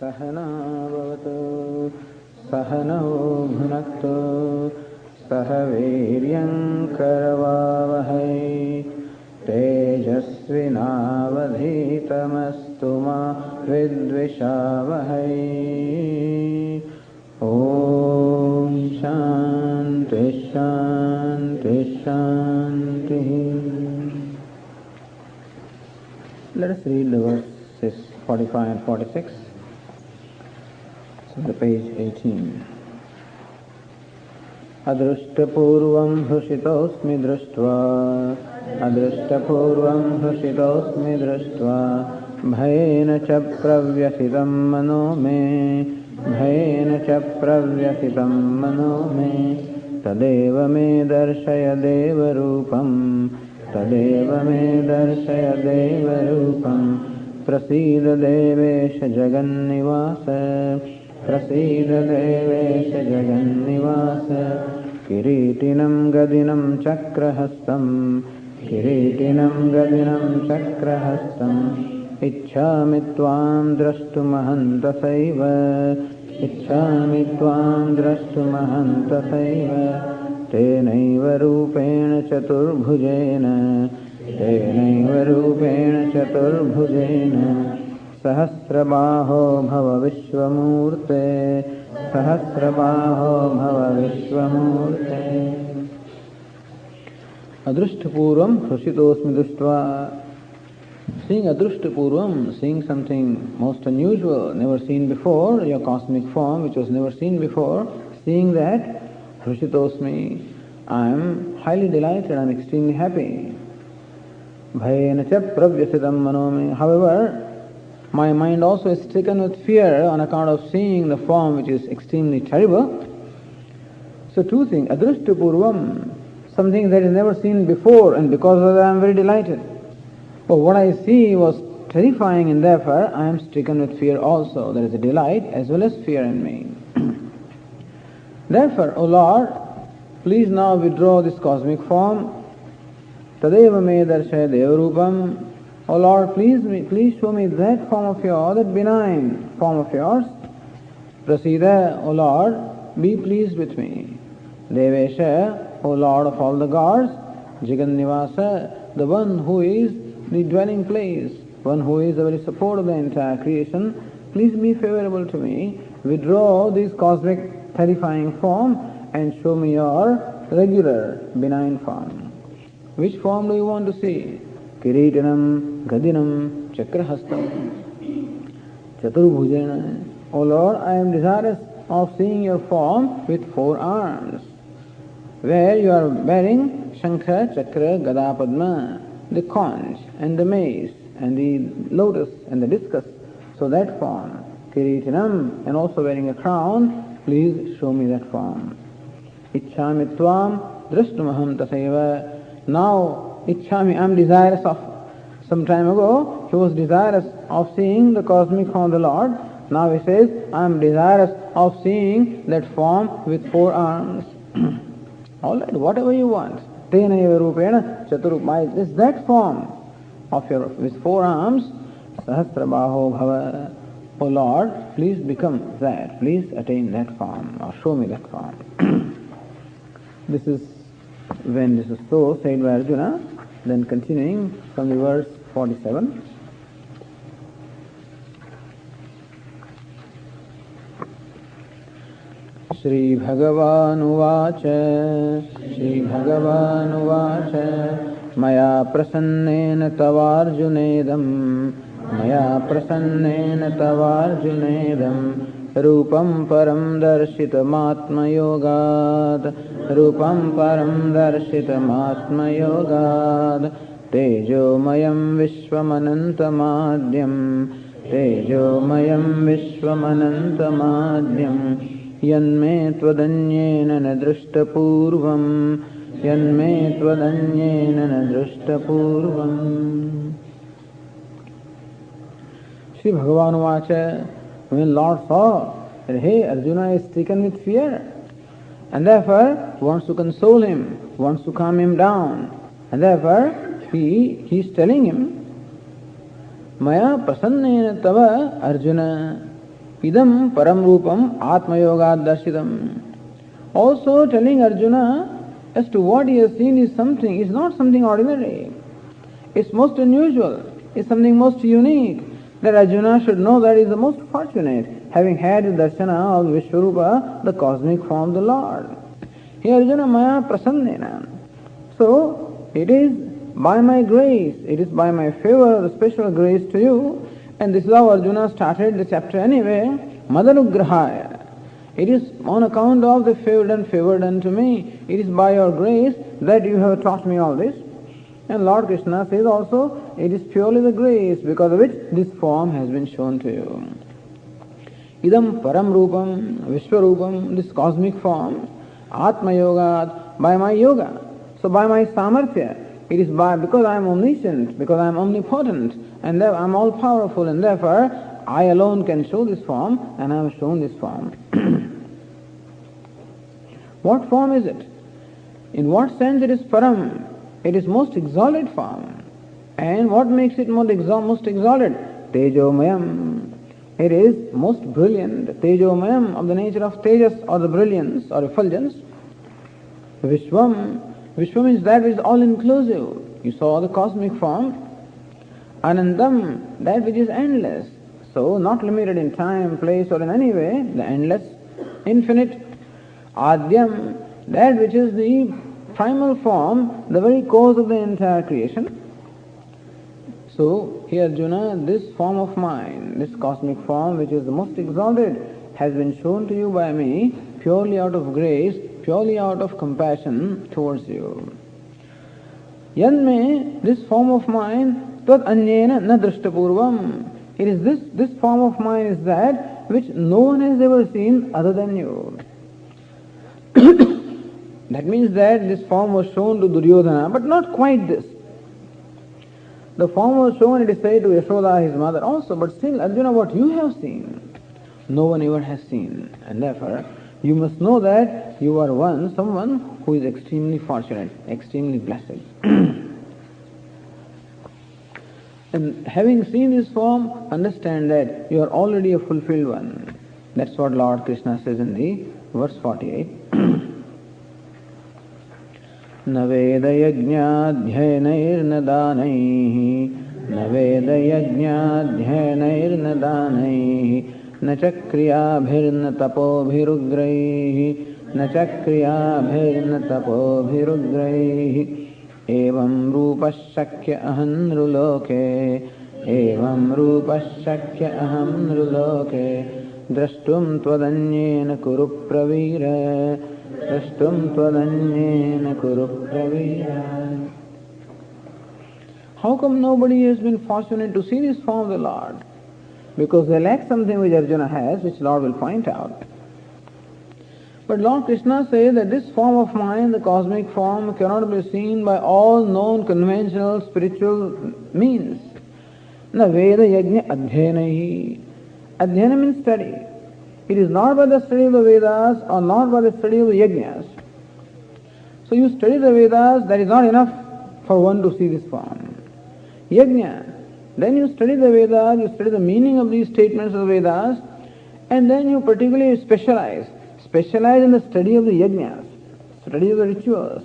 सहना भवतु सहनौ भुनक्तु सह वीर्यं करवावहै तेजस्विनावधीतमस्तु मा विद्विषावहै। ॐ शान्ति शान्ति शान्तिः। Let us read the verses 45 and 46. So the page 18. अदृष्टपूर्वं हृषितोऽस्मि दृष्ट्वा अदृष्टपूर्वं हृषितोऽस्मि दृष्ट्वा भयेन च प्रव्यथितं मनो मे भयेन च प्रव्यथितं मनो मे तदेव मे दर्शय देवरूपं तदेव मे दर्शय देवरूपं प्रसीद देवेश जगन्निवास प्रसीद देवेश जगन्निवास किरीटिनं गदिनं चक्रहस्तं किरीटिनं गदिनं चक्रहस्तम् इच्छामि त्वां द्रष्टुमहं तथैव इच्छामि त्वां द्रष्टुमहं तथैव तेनैव रूपेण चतुर्भुजेन तेनैव रूपेण चतुर्भुजेन सहस्रबाहो भव विश्वमूर्ते सहस्रबाहो भव विश्वमूर्ते। अदृष्टपूर्वं हृषितोऽस्मि दृष्ट्वा. Seeing adruštapurvam, seeing something most unusual, never seen before, your cosmic form which was never seen before, seeing that, hrushitosmi, I am highly delighted, I am extremely happy. Bhayena cha pravyasitam manomi. However, my mind also is stricken with fear on account of seeing the form which is extremely terrible. So two things, adruštapurvam, something that is never seen before, and because of that I am very delighted. But what I see was terrifying, and therefore I am stricken with fear also. There is a delight as well as fear in me. Therefore, O Lord, please now withdraw this cosmic form. Tadeva me darshaya devarupam. O Lord, please show me that form of yours, that benign form of yours. Prasida, O Lord, be pleased with me. Devesha, O Lord of all the gods. Jagannivasa, the one who is the dwelling place, one who is the very support of the entire creation, please be favorable to me. Withdraw this cosmic terrifying form and show me your regular benign form. Which form do you want to see? Kiritanam, Gadinam, Chakrahastam, Chaturbhujena. O Lord, I am desirous of seeing your form with 4 arms, where you are bearing Shankha, Chakra, Gada, Padma, the conch and the mace and the lotus and the discus. So that form, Kiritinam, and also wearing a crown, please show me that form. Ichchami tvam drashtumaham tasaiva. Now, Ichchami, I am desirous of. Some time ago, he was desirous of seeing the cosmic form of the Lord. Now he says, I am desirous of seeing that form with 4 arms. All right, whatever you want. Tenaiva rupena chaturupmaya. Is that form of your with 4 arms. Sahasrabaho bhava. O Lord, please become that. Please attain that form or show me that form. This is when this is so said by Arjuna. Then continuing from the verse 47. श्रीभगवानुवाच मया प्रसन्नेन तवार्जुनेदं रूपं परं दर्शितमात्मयोगात् तेजोमयं विश्वमनन्तमाद्यं यन्मे त्वदन्येन न दृष्टपूर्वम् Shri Bhagavan Vacha, when Lord saw that, hey, Arjuna is stricken with fear, and therefore wants to console him, wants to calm him down, and therefore he is telling him, Maya prasannena tava Arjuna, Idam param rupam atma yogad darshitam. Also telling Arjuna as to what he has seen is not something ordinary. It's most unusual. It's something most unique. That Arjuna should know that he is the most fortunate, having had the darshana of Vishwarupa, the cosmic form of the Lord. He Arjuna maya prasannena. So, it is by my grace, it is by my favor, the special grace to you, and this is how Arjuna started the chapter anyway, Madanugrahaya. It is on account of the favor done to me. It is by your grace that you have taught me all this. And Lord Krishna says also, it is purely the grace because of which this form has been shown to you. Idam param rupam, Vishwarupam, this cosmic form, Atma yoga, by my yoga. So by my samarthya, it is because I am omniscient, because I am omnipotent, and I am all powerful, and therefore I alone can show this form, and I have shown this form. What form is it? In what sense it is param? It is most exalted form. And what makes it most exalted? Tejomayam. It is most brilliant. Tejomayam, of the nature of tejas, or the brilliance or effulgence. Vishwam. Vishwam is that which is all-inclusive. You saw the cosmic form. Anandam, that which is endless. So, not limited in time, place, or in any way, the endless, infinite. Adyam, that which is the primal form, the very cause of the entire creation. So, here Arjuna, this form of mine, this cosmic form which is the most exalted, has been shown to you by me purely out of grace, purely out of compassion towards you. Yanme, this form of mine, tad anyena na drishtapurvam. It is this form of mine is that which no one has ever seen other than you. That means that this form was shown to Duryodhana, but not quite this. The form was shown, it is said, to Yashoda, his mother also, but still, Arjuna, what you have seen, no one ever has seen. And therefore, you must know that you are someone who is extremely fortunate, extremely blessed. And having seen this form, understand that you are already a fulfilled one. That's what Lord Krishna says in the verse 48. न वेदयज्ञाध्ययनैर्न दानैः न वेदयज्ञाध्ययनैर्न दानैः न च क्रियाभिर्न तपोभिरुग्रैः न च क्रियाभिर्न तपोभिरुग्रैः एवं रूपः शक्य अहं नृलोके एवं रूपः शक्य अहं नृलोके द्रष्टुं त्वदन्येन कुरु प्रवीर द्रष्टुं त्वदन्येन कुरु Pravir. How come nobody has been fortunate to see this form of the Lord? Because they lack something which Arjuna has, which Lord will point out. But Lord Krishna says that this form of mine, the cosmic form, cannot be seen by all known conventional spiritual means. Na Veda Yajna Adhyanahi. Adhyana means study. It is not by the study of the Vedas or not by the study of the Yajnas. So you study the Vedas, that is not enough for one to see this form. Yajna. Then you study the Vedas, you study the meaning of these statements of the Vedas, and then you particularly specialize in the study of the yajnas, study of the rituals.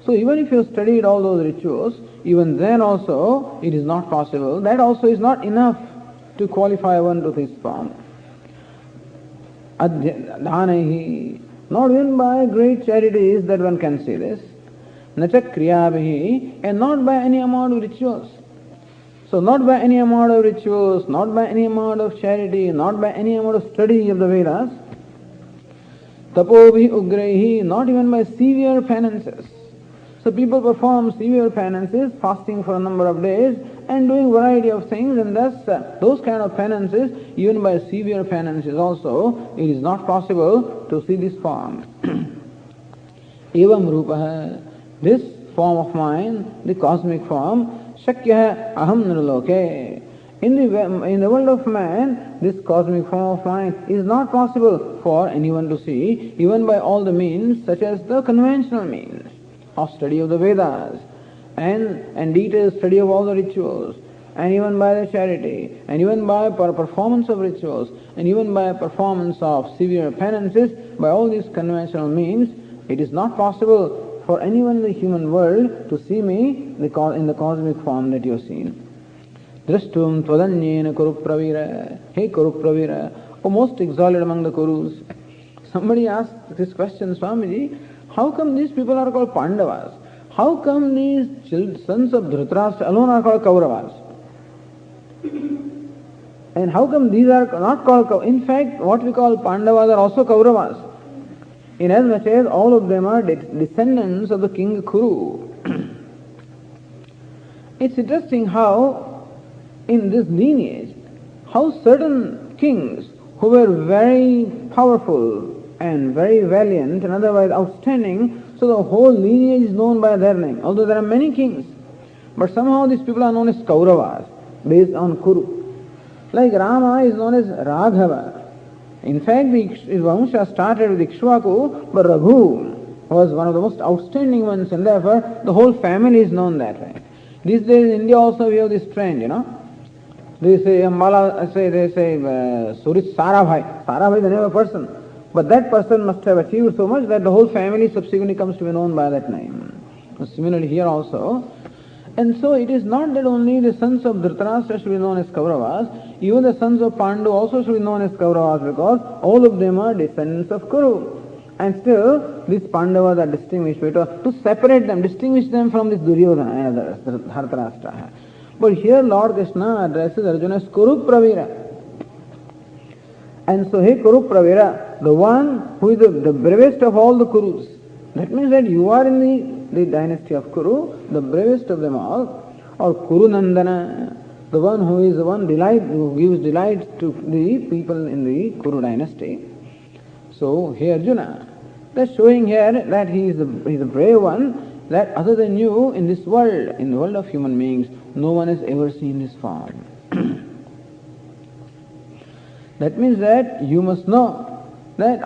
So even if you studied all those rituals, even then also it is not possible. That also is not enough to qualify one to this form. Dhanahi, not even by great charities that one can see this. Nacha kriyabihi, and not by any amount of rituals. So not by any amount of rituals, not by any amount of charity, not by any amount of study of the Vedas. Tapobhi ugraihi, not even by severe penances. So people perform severe penances, fasting for a number of days and doing variety of things, and thus those kind of penances, even by severe penances also, it is not possible to see this form. Evam rupaha, this form of mine, the cosmic form, shakya aham nirloke. In the world of man, this cosmic form of mine is not possible for anyone to see, even by all the means, such as the conventional means of study of the Vedas and detailed study of all the rituals. and even by the charity, and even by performance of rituals, and even by performance of severe penances, by all these conventional means, it is not possible for anyone in the human world to see me in the cosmic form that you have seen. Drashtum tvadanyena kurupravira. Hey Kurupravira, O most exalted among the Kurus. Somebody asked this question, Swamiji, how come these people are called Pandavas? How come these sons of Dhritarashtra alone are called Kauravas? And how come these are not called Kauravas? In fact, what we call Pandavas are also Kauravas. Inasmuch as all of them are descendants of the king Kuru. It's interesting how in this lineage, how certain kings who were very powerful and very valiant and otherwise outstanding, so the whole lineage is known by their name, although there are many kings. But somehow these people are known as Kauravas, based on Kuru. Like Rama is known as Raghava. In fact, his Vamsha started with Ikshvaku, but Raghu was one of the most outstanding ones, and therefore the whole family is known that way. These days in India also we have this trend, They say Ambala, they say Surit Sarabhai. Sarabhai is the name of a person. But that person must have achieved so much that the whole family subsequently comes to be known by that name. Similarly here also. And so it is not that only the sons of Dhritarashtra should be known as Kauravas, even the sons of Pandu also should be known as Kauravas, because all of them are descendants of Kuru. And still, these Pandavas are distinguished, to separate them, distinguish them from this Duryodhana and others, Dhritarashtra. But here Lord Krishna addresses Arjuna as Kurupravira. And so, hey Kurupravira, the one who is the bravest of all the Kurus. That means that you are in the dynasty of Kuru, the bravest of them all, or Kuru Nandana, the one who is the one who gives delight to the people in the Kuru dynasty. So, hey Arjuna, that's showing here that he is the brave one, that other than you in this world, in the world of human beings, no one has ever seen this form. That means that you must know that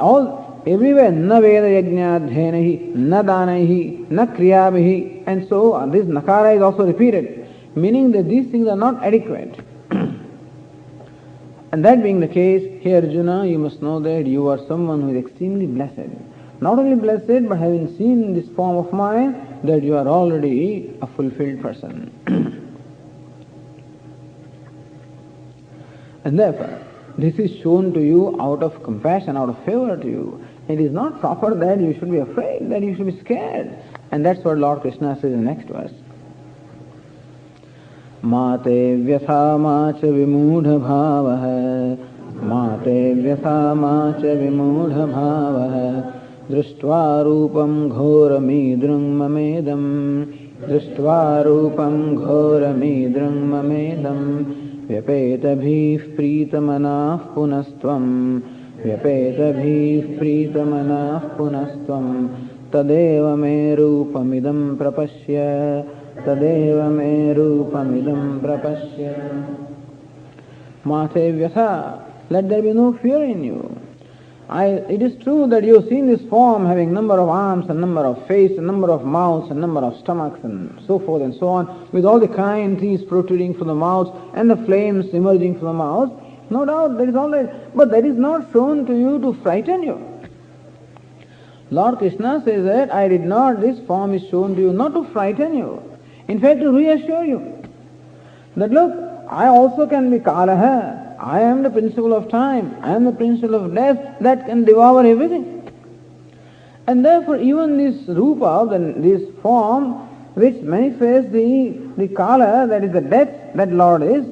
everywhere, na veda yajnadhyanahi, na danahi, na kriyabihi, and so this nakara is also repeated, meaning that these things are not adequate. And that being the case, here Arjuna, you must know that you are someone who is extremely blessed. Not only blessed, but having seen this form of mine, that you are already a fulfilled person. And therefore, this is shown to you out of compassion, out of favor to you. It is not proper that you should be afraid, that you should be scared. And that's what Lord Krishna says in the next verse. Mate vyatha macha vimudha bhavah, Mate vyatha macha vimudha bhavah, Drishtva rupam ghoramidrung mamedam, Drishtva rupam ghoramidrung mamedam, Vyapetavih pritamanah punastvam, Vyapetavih pritamanah punastvam, Tadeva me rupamidam prapashya, Tadeva me rupamidam prapashya. Mate vyatha, let there be no fear in you. It is true that you have seen this form having number of arms, and number of face, and number of mouths, and number of stomachs, and so forth and so on, with all the kind things protruding from the mouth, and the flames emerging from the mouth. No doubt, that is all right. But that is not shown to you to frighten you. Lord Krishna says that this form is shown to you not to frighten you. In fact, to reassure you. That look, I also can be Kalaha. I am the principle of time, I am the principle of death that can devour everything. And therefore even this rupa, this form which manifests the kala, that is the death that Lord is,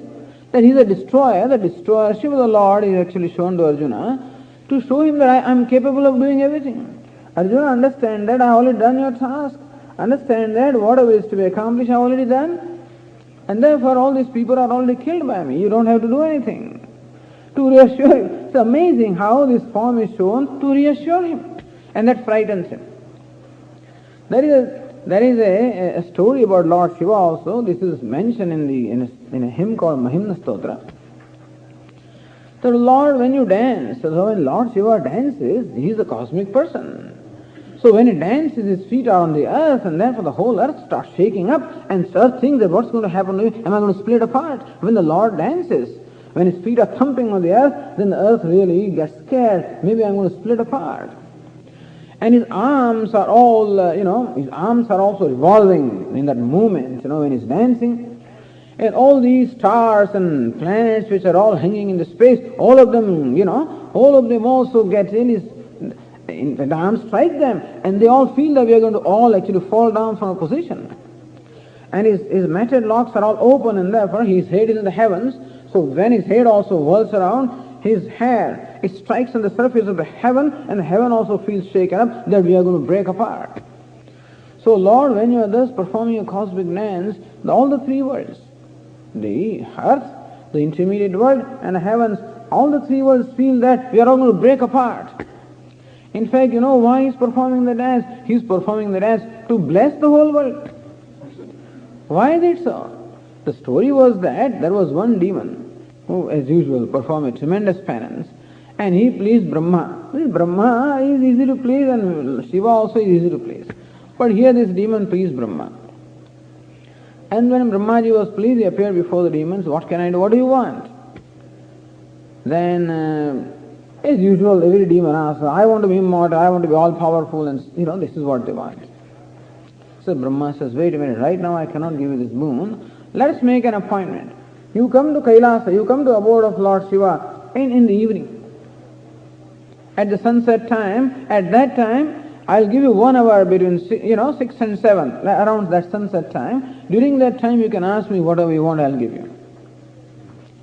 that he is a destroyer, the destroyership of the Lord is actually shown to Arjuna to show him that I am capable of doing everything. Arjuna, understand that I have already done your task. Understand that whatever is to be accomplished I have already done. And therefore all these people are already killed by me. You don't have to do anything. To reassure him. It's amazing how this form is shown to reassure him. And that frightens him. There is a story about Lord Shiva also. This is mentioned in a hymn called Mahimna Stotra. So Lord, when you dance, so when Lord Shiva dances, he is a cosmic person. So when he dances, his feet are on the earth, and therefore the whole earth starts shaking up, and earth thinks that what's going to happen to me? Am I going to split apart? When the Lord dances, when his feet are thumping on the earth, then the earth really gets scared. Maybe I'm going to split apart. And his arms are all, his arms are also revolving in that movement, when he's dancing. And all these stars and planets which are all hanging in the space, all of them also get in his, the arms strike them, and they all feel that we are going to all actually fall down from a position. And his matted locks are all open, and therefore his head is in the heavens. So when his head also whirls around, his hair, it strikes on the surface of the heaven, and the heaven also feels shaken up that we are going to break apart. So Lord, when you are thus performing a cosmic dance, all the three worlds, the earth, the intermediate world, and the heavens, all the three worlds feel that we are all going to break apart. In fact, why he's performing the dance? He's performing the dance to bless the whole world. Why is it so? The story was that there was one demon who, as usual, performed a tremendous penance, and he pleased Brahma. Brahma is easy to please, and Shiva also is easy to please. But here this demon pleased Brahma. And when Brahmaji was pleased, he appeared before the demons. What can I do? What do you want? Then, as usual, every demon asks, I want to be immortal, I want to be all-powerful, and this is what they want. So Brahma says, wait a minute, right now I cannot give you this boon. Let us make an appointment. You come to Kailasa, you come to the abode of Lord Shiva in the evening. At the sunset time, at that time, I'll give you 1 hour between 6 and 7, around that sunset time. During that time you can ask me whatever you want, I'll give you.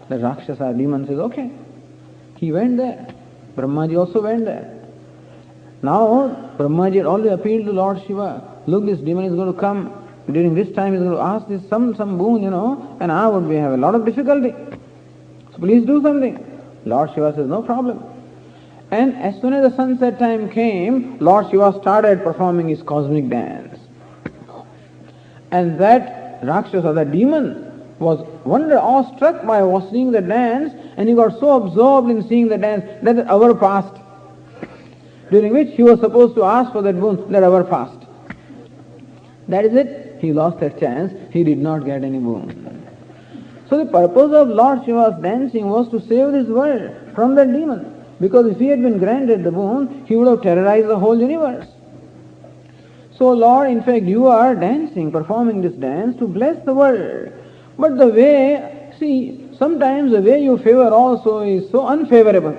The Rakshasa demon says, okay. He went there. Brahmaji also went there. Now Brahmaji had already appealed to Lord Shiva. Look, this demon is going to come. During this time he's going to ask this some boon, and I would have a lot of difficulty. So please do something. Lord Shiva says, no problem. And as soon as the sunset time came, Lord Shiva started performing his cosmic dance. And that Rakshasa, that demon, was awestruck by seeing the dance, and he got so absorbed in seeing the dance that the hour passed, during which he was supposed to ask for that boon. That hour passed. That is it. He lost that chance. He did not get any boon. So the purpose of Lord Shiva's dancing was to save this world from that demon. Because if he had been granted the boon, he would have terrorized the whole universe. So Lord, in fact, you are dancing, performing this dance to bless the world. But the way, sometimes the way you favor also is so unfavorable.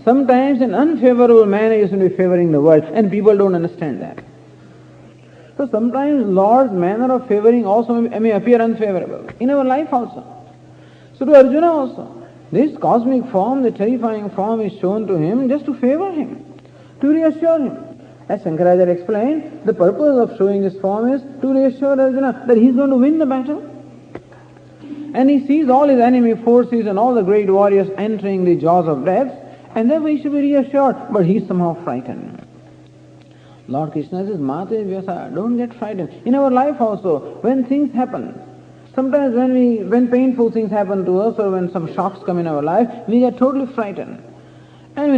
Sometimes in unfavorable manner you should be favoring the world, and people don't understand that. So sometimes Lord's manner of favoring also may appear unfavorable, in our life also. So to Arjuna also, this cosmic form, the terrifying form, is shown to him just to favor him, to reassure him. As Shankaracharya explained, the purpose of showing this form is to reassure Arjuna that he is going to win the battle. And he sees all his enemy forces and all the great warriors entering the jaws of death, and therefore he should be reassured, but he is somehow frightened. Lord Krishna says, Mate Vyasa, don't get frightened. In our life also, when things happen, sometimes when painful things happen to us or when some shocks come in our life, we get totally frightened. And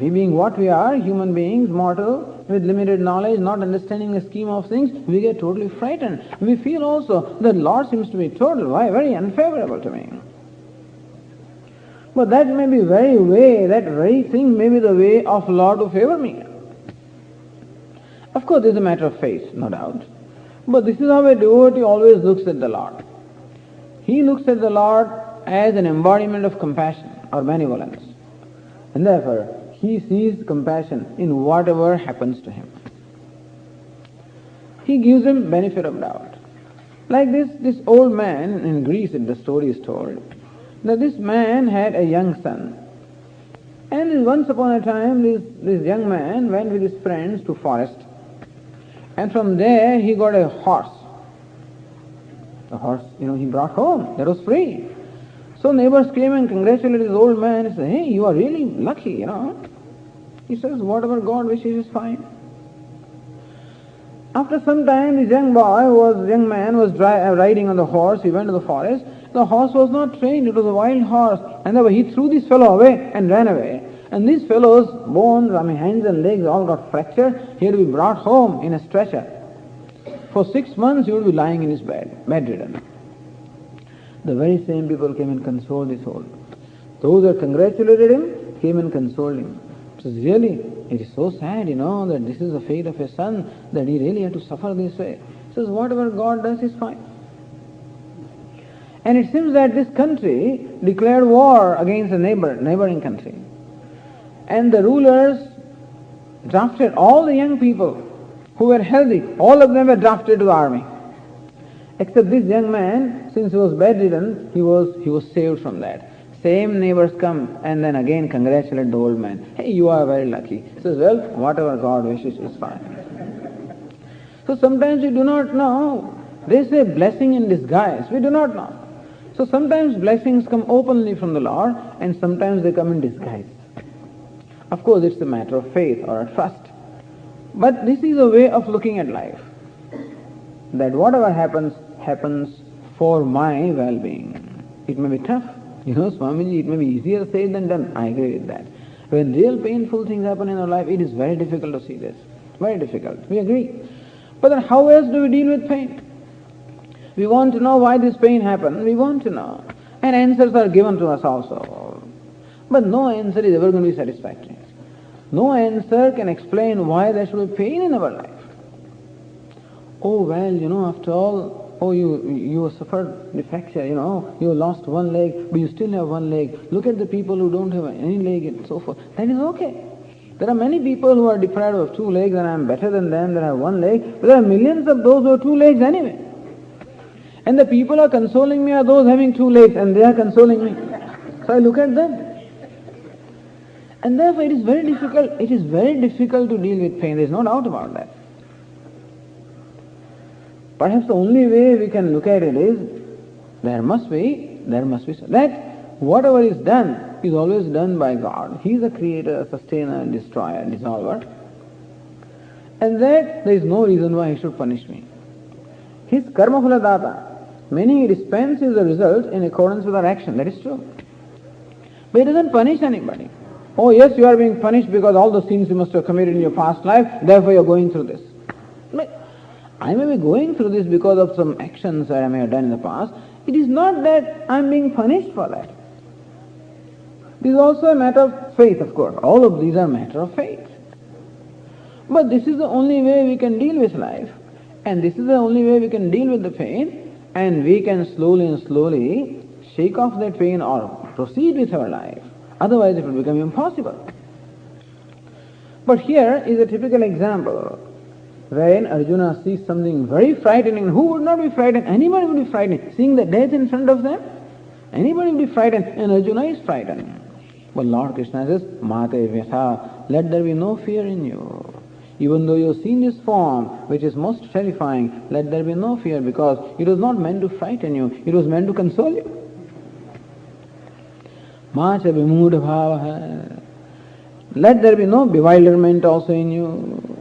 we being what we are, human beings, mortal, with limited knowledge, not understanding the scheme of things, we get totally frightened. We feel also that Lord seems to be very unfavorable to me. But that very thing may be the way of Lord to favor me. Of course, this is a matter of faith, no doubt. But this is how a devotee always looks at the Lord. He looks at the Lord as an embodiment of compassion or benevolence. And therefore, he sees compassion in whatever happens to him. He gives him benefit of doubt. Like this old man in Greece, the story is told, that this man had a young son. And once upon a time, this young man went with his friends to forest. And from there he got a horse. The horse, he brought home. That was free. So neighbors came and congratulated this old man and said, hey, you are really lucky, He says, whatever God wishes is fine. After some time, this young man was riding on the horse. He went to the forest. The horse was not trained. It was a wild horse. And therefore he threw this fellow away and ran away. And these fellows' bones, hands and legs all got fractured. He had to be brought home in a stretcher. For 6 months he would be lying in his bed, bedridden. The very same people came and consoled his soul. Those that congratulated him came and consoled him. It says, really, it is so sad, that this is the fate of a son, that he really had to suffer this way. He says, whatever God does is fine. And it seems that this country declared war against the neighboring country. And the rulers drafted all the young people who were healthy. All of them were drafted to the army. Except this young man, since he was bedridden, he was saved from that. Same neighbors come and then again congratulate the old man. Hey, you are very lucky. He says, well, whatever God wishes is fine. So sometimes we do not know. They say blessing in disguise. We do not know. So sometimes blessings come openly from the Lord and sometimes they come in disguise. Of course, it's a matter of faith or a trust. But this is a way of looking at life. That whatever happens, happens for my well-being. It may be tough. Swamiji, it may be easier said than done. I agree with that. When real painful things happen in our life, it is very difficult to see this. Very difficult. We agree. But then how else do we deal with pain? We want to know why this pain happened. We want to know. And answers are given to us also. But no answer is ever going to be satisfactory. No answer can explain why there should be pain in our life. Oh, well, after all, you suffered the fracture, you lost one leg, but you still have one leg. Look at the people who don't have any leg and so forth. That is okay. There are many people who are deprived of 2 legs and I am better than them that have 1 leg, but there are millions of those who have 2 legs anyway. And the people who are consoling me are those having 2 legs and they are consoling me. So I look at them. And therefore it is very difficult to deal with pain. There is no doubt about that. Perhaps the only way we can look at it is, there must be that whatever is done is always done by God. He is the creator, sustainer, destroyer, dissolver. And that there is no reason why He should punish me. His karma phala data, meaning He dispenses the result in accordance with our action. That is true. But He doesn't punish anybody. Oh yes, you are being punished because all the sins you must have committed in your past life, therefore you are going through this. But I may be going through this because of some actions that I may have done in the past. It is not that I am being punished for that. This is also a matter of faith, of course. All of these are matter of faith. But this is the only way we can deal with life. And this is the only way we can deal with the pain. And we can slowly shake off that pain or proceed with our life. Otherwise it will become impossible. But here is a typical example wherein Arjuna sees something very frightening. Who would not be frightened? Anybody would be frightened. Seeing the death in front of them, anybody would be frightened, and Arjuna is frightened. But Lord Krishna says, Mate Vyatha, let there be no fear in you. Even though you have seen this form, which is most terrifying, let there be no fear, because it was not meant to frighten you, it was meant to console you. Macha vimudha bhavaha. Let there be no bewilderment also in you.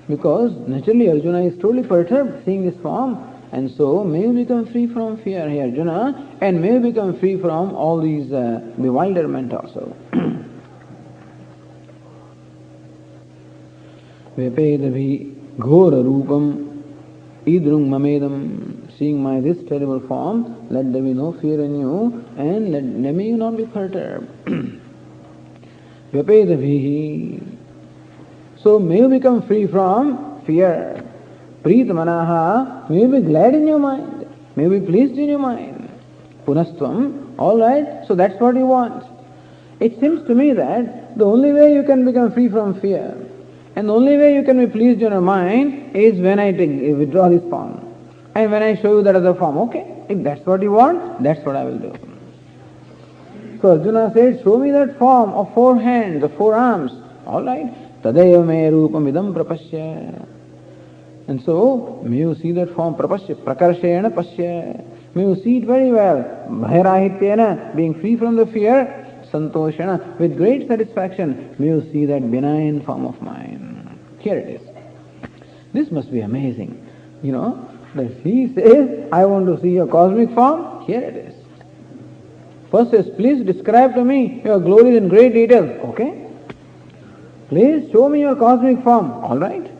Because naturally Arjuna is truly perturbed seeing this form, and so may you become free from fear, hey Arjuna, and may you become free from all these bewilderment also. Vepedabhi ghora rupam idrung mamedam. Seeing my this terrible form, let there be no fear in you, and may you not be perturbed. Vepedabhi. So may you become free from fear. Pritamanaha, may you be glad in your mind. May you be pleased in your mind. Punastvam, alright, so that's what you want. It seems to me that the only way you can become free from fear, and the only way you can be pleased in your mind, is when I withdraw this form. And when I show you that other form, okay, if that's what you want, that's what I will do. So Arjuna said, show me that form of 4 hands, of 4 arms. Alright. Tadeva me rupam idam prapasya. And so, may you see that form prapasya, prakarshena pasya. May you see it very well. Bhairahityena, being free from the fear, santoshena, with great satisfaction, may you see that benign form of mine. Here it is. This must be amazing. That he says, I want to see your cosmic form, here it is. First says, please describe to me your glories in great detail. Okay? Please show me your cosmic form. All right.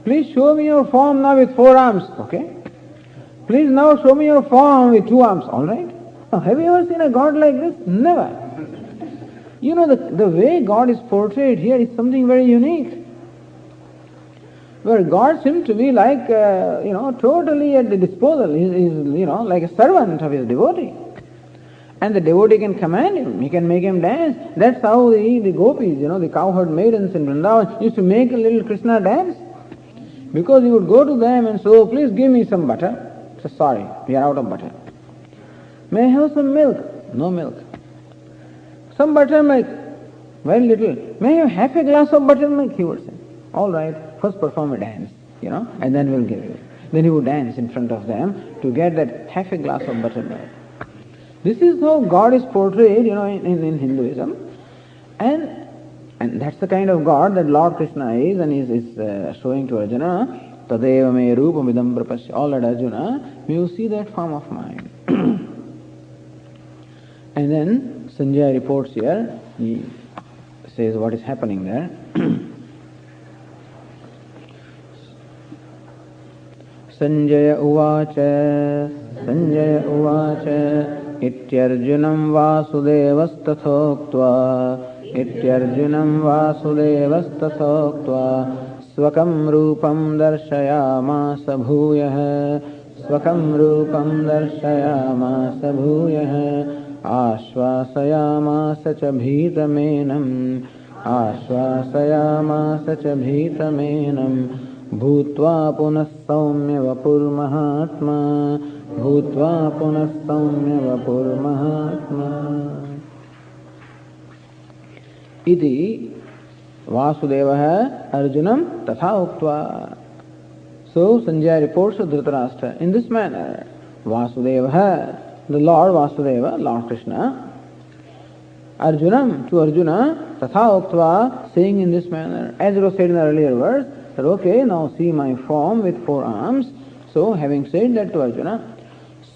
Please show me your form now with 4 arms. Okay. Please now show me your form with 2 arms. All right. Now, have you ever seen a God like this? Never. You know, the way God is portrayed here is something very unique. Where God seems to be like, totally at the disposal. He is, like a servant of his devotee. And the devotee can command him. He can make him dance. That's how the gopis, the cowherd maidens in Vrindavan used to make a little Krishna dance. Because he would go to them and say, oh, please give me some butter. So sorry, we are out of butter. May I have some milk? No milk. Some buttermilk? Very little. May I have half a glass of buttermilk? He would say. All right, first perform a dance, and then we'll give you. Then he would dance in front of them to get that half a glass of buttermilk. This is how God is portrayed, in Hinduism. And that's the kind of God that Lord Krishna is, and is showing to Arjuna. Tadeva me rupamidam prapasya. All at Arjuna, may you see that form of mine. And then Sanjaya reports here, he says what is happening there. Sanjaya uvacha ityarjunam vasudevastatoktva swakam rupam darshayamasa bhuyah ashvasayamasa cha bhitamenam Bhutva punah saumya vapur mahatma. Iti Vasudeva Arjunam tatha uktva. So Sanjaya reports to Dhritarashtra in this manner. Vasudeva, the Lord Vasudeva, Lord Krishna, Arjunam, to Arjuna, tatha uktva, saying in this manner, as it was said in the earlier verse, that okay, now see my form with 4 arms. So having said that to Arjuna,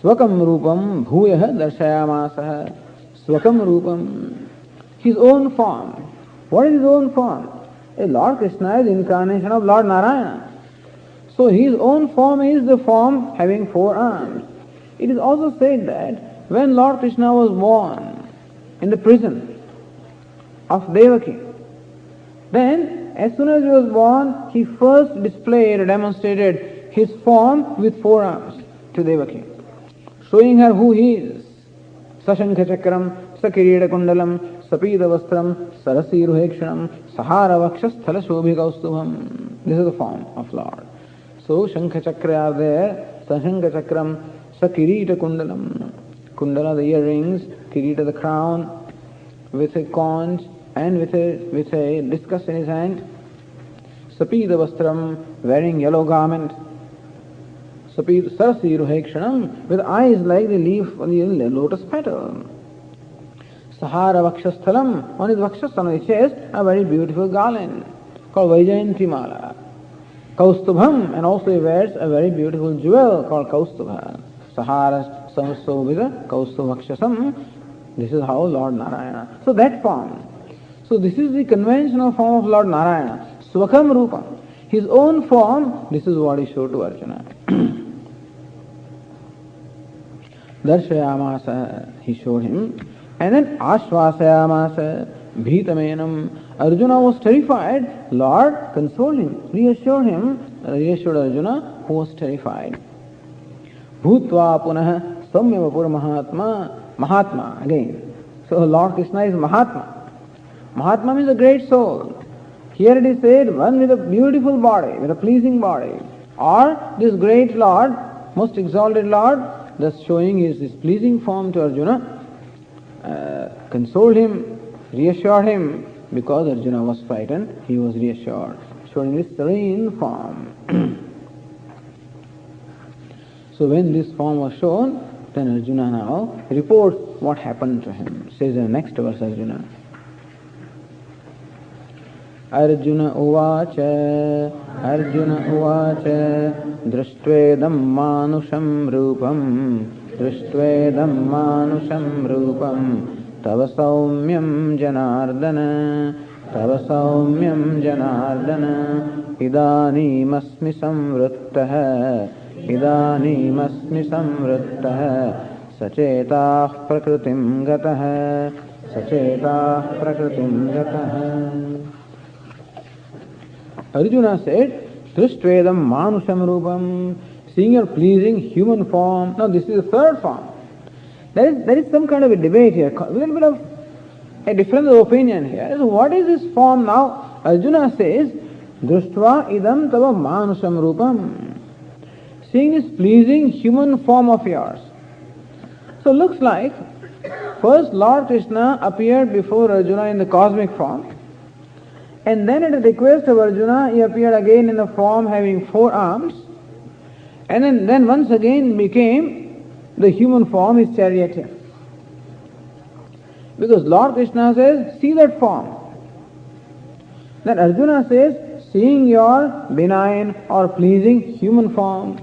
Swakam Rupam Bhuyah Darshayamasa. Swakam Rupam, his own form. What is his own form? Lord Krishna is the incarnation of Lord Narayana. So his own form is the form having 4 arms. It is also said that when Lord Krishna was born in the prison of Devaki, then as soon as he was born, he first displayed or demonstrated his form with 4 arms to Devaki, showing her who he is. Sashankha chakram, sakirida kundalam, sapida vastram, sarasi ruhekshanam, sahara vakshasthala shobhikaustubham. This is the form of Lord. So Shankha chakra are there, Sashankha chakram, sakirita kundalam. Kundala the earrings, kirita the crown, with a conch, and with a discus in his hand. Sapida vastram, wearing yellow garment. Sapida sarasi ruhekshanam, with eyes like the leaf on the lotus petal. Sahara vakshasthalam, on his vakshas, on his chest, a very beautiful garland called Vaijayanti Mala. Kaustubham, and also he wears a very beautiful jewel called Kaustubha. Sahara samsovita kaustubhakshasam. This is how Lord Narayana. So that form. So this is the conventional form of Lord Narayana. Swakam Rupam. His own form, this is what he showed to Arjuna. Darshayamasa, he showed him. And then Ashvasayamasa, Bhitamenam. Arjuna was terrified. Lord consoled him, reassured Arjuna, who was terrified. Bhutva punah samya vapur Mahatma, again. So Lord Krishna is Mahatma. Mahatma means a great soul. Here it is said, one with a beautiful body, with a pleasing body. Or this great Lord, most exalted Lord, thus showing his pleasing form to Arjuna, consoled him, reassured him, because Arjuna was frightened, he was reassured, showing this serene form. So when this form was shown, then Arjuna now reports what happened to him. Says in the next verse Arjuna. Arjuna uvacha drishtvedam manusham rupam tava saumyam janardana Tava saumyam janardana idanimasmi samvrittah idanimasmi samvrittah sachetah prakritim gatah sachetah prakritim gatah. Arjuna said, Drishtvedam manusham rupam, seeing your pleasing human form. Now this is the third form. There is some kind of a debate here, a little bit of a difference of opinion here. So what is this form now? Arjuna says, Drishtva idam tava manusham rupam, seeing this pleasing human form of yours. So looks like first Lord Krishna appeared before Arjuna in the cosmic form, and then at the request of Arjuna he appeared again in the form having 4 arms, and then once again became the human form, his charioteer. Because Lord Krishna says, see that form. Then Arjuna says, seeing your benign or pleasing human form.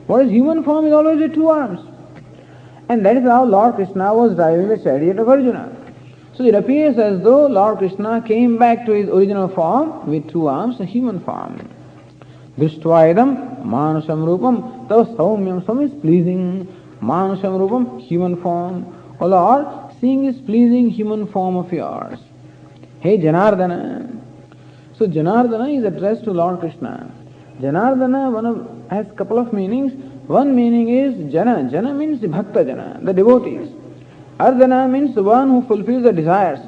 What is human form? Is always with 2 arms. And that is how Lord Krishna was driving the chariot of Arjuna. So it appears as though Lord Krishna came back to his original form with 2 arms, a human form. Drishtvaidam manusam rupam tava saumyam. Saumyam is pleasing. Manusam rupam, human form. O Lord, seeing this pleasing human form of yours. Hey Janardana. So Janardana is addressed to Lord Krishna. Janardana has a couple of meanings. One meaning is Jana. Jana means the Bhakta Jana, the devotees. Ardana means the one who fulfills the desires.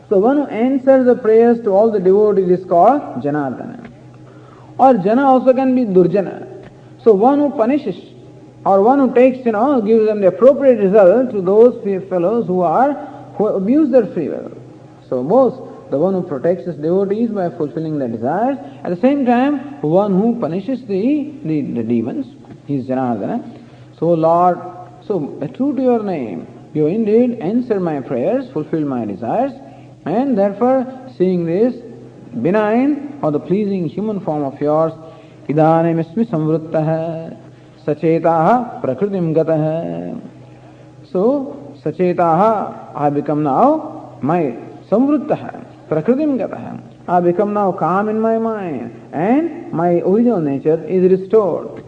So one who answers the prayers to all the devotees is called Janardana. Or Jana also can be Durjana. So one who punishes, or one who takes, gives them the appropriate result to those fellows who abuse their free will. So both the one who protects his devotees by fulfilling their desires, at the same time one who punishes the demons, he is Janardana. So Lord, true to your name, you indeed answer my prayers, fulfill my desires, and therefore seeing this benign or the pleasing human form of yours, idanamismi samvrittah sachetaha prakritim gatah. So sachetaha, I become now my samvrittah prakritim gatah. I become now calm in my mind, and my original nature is restored.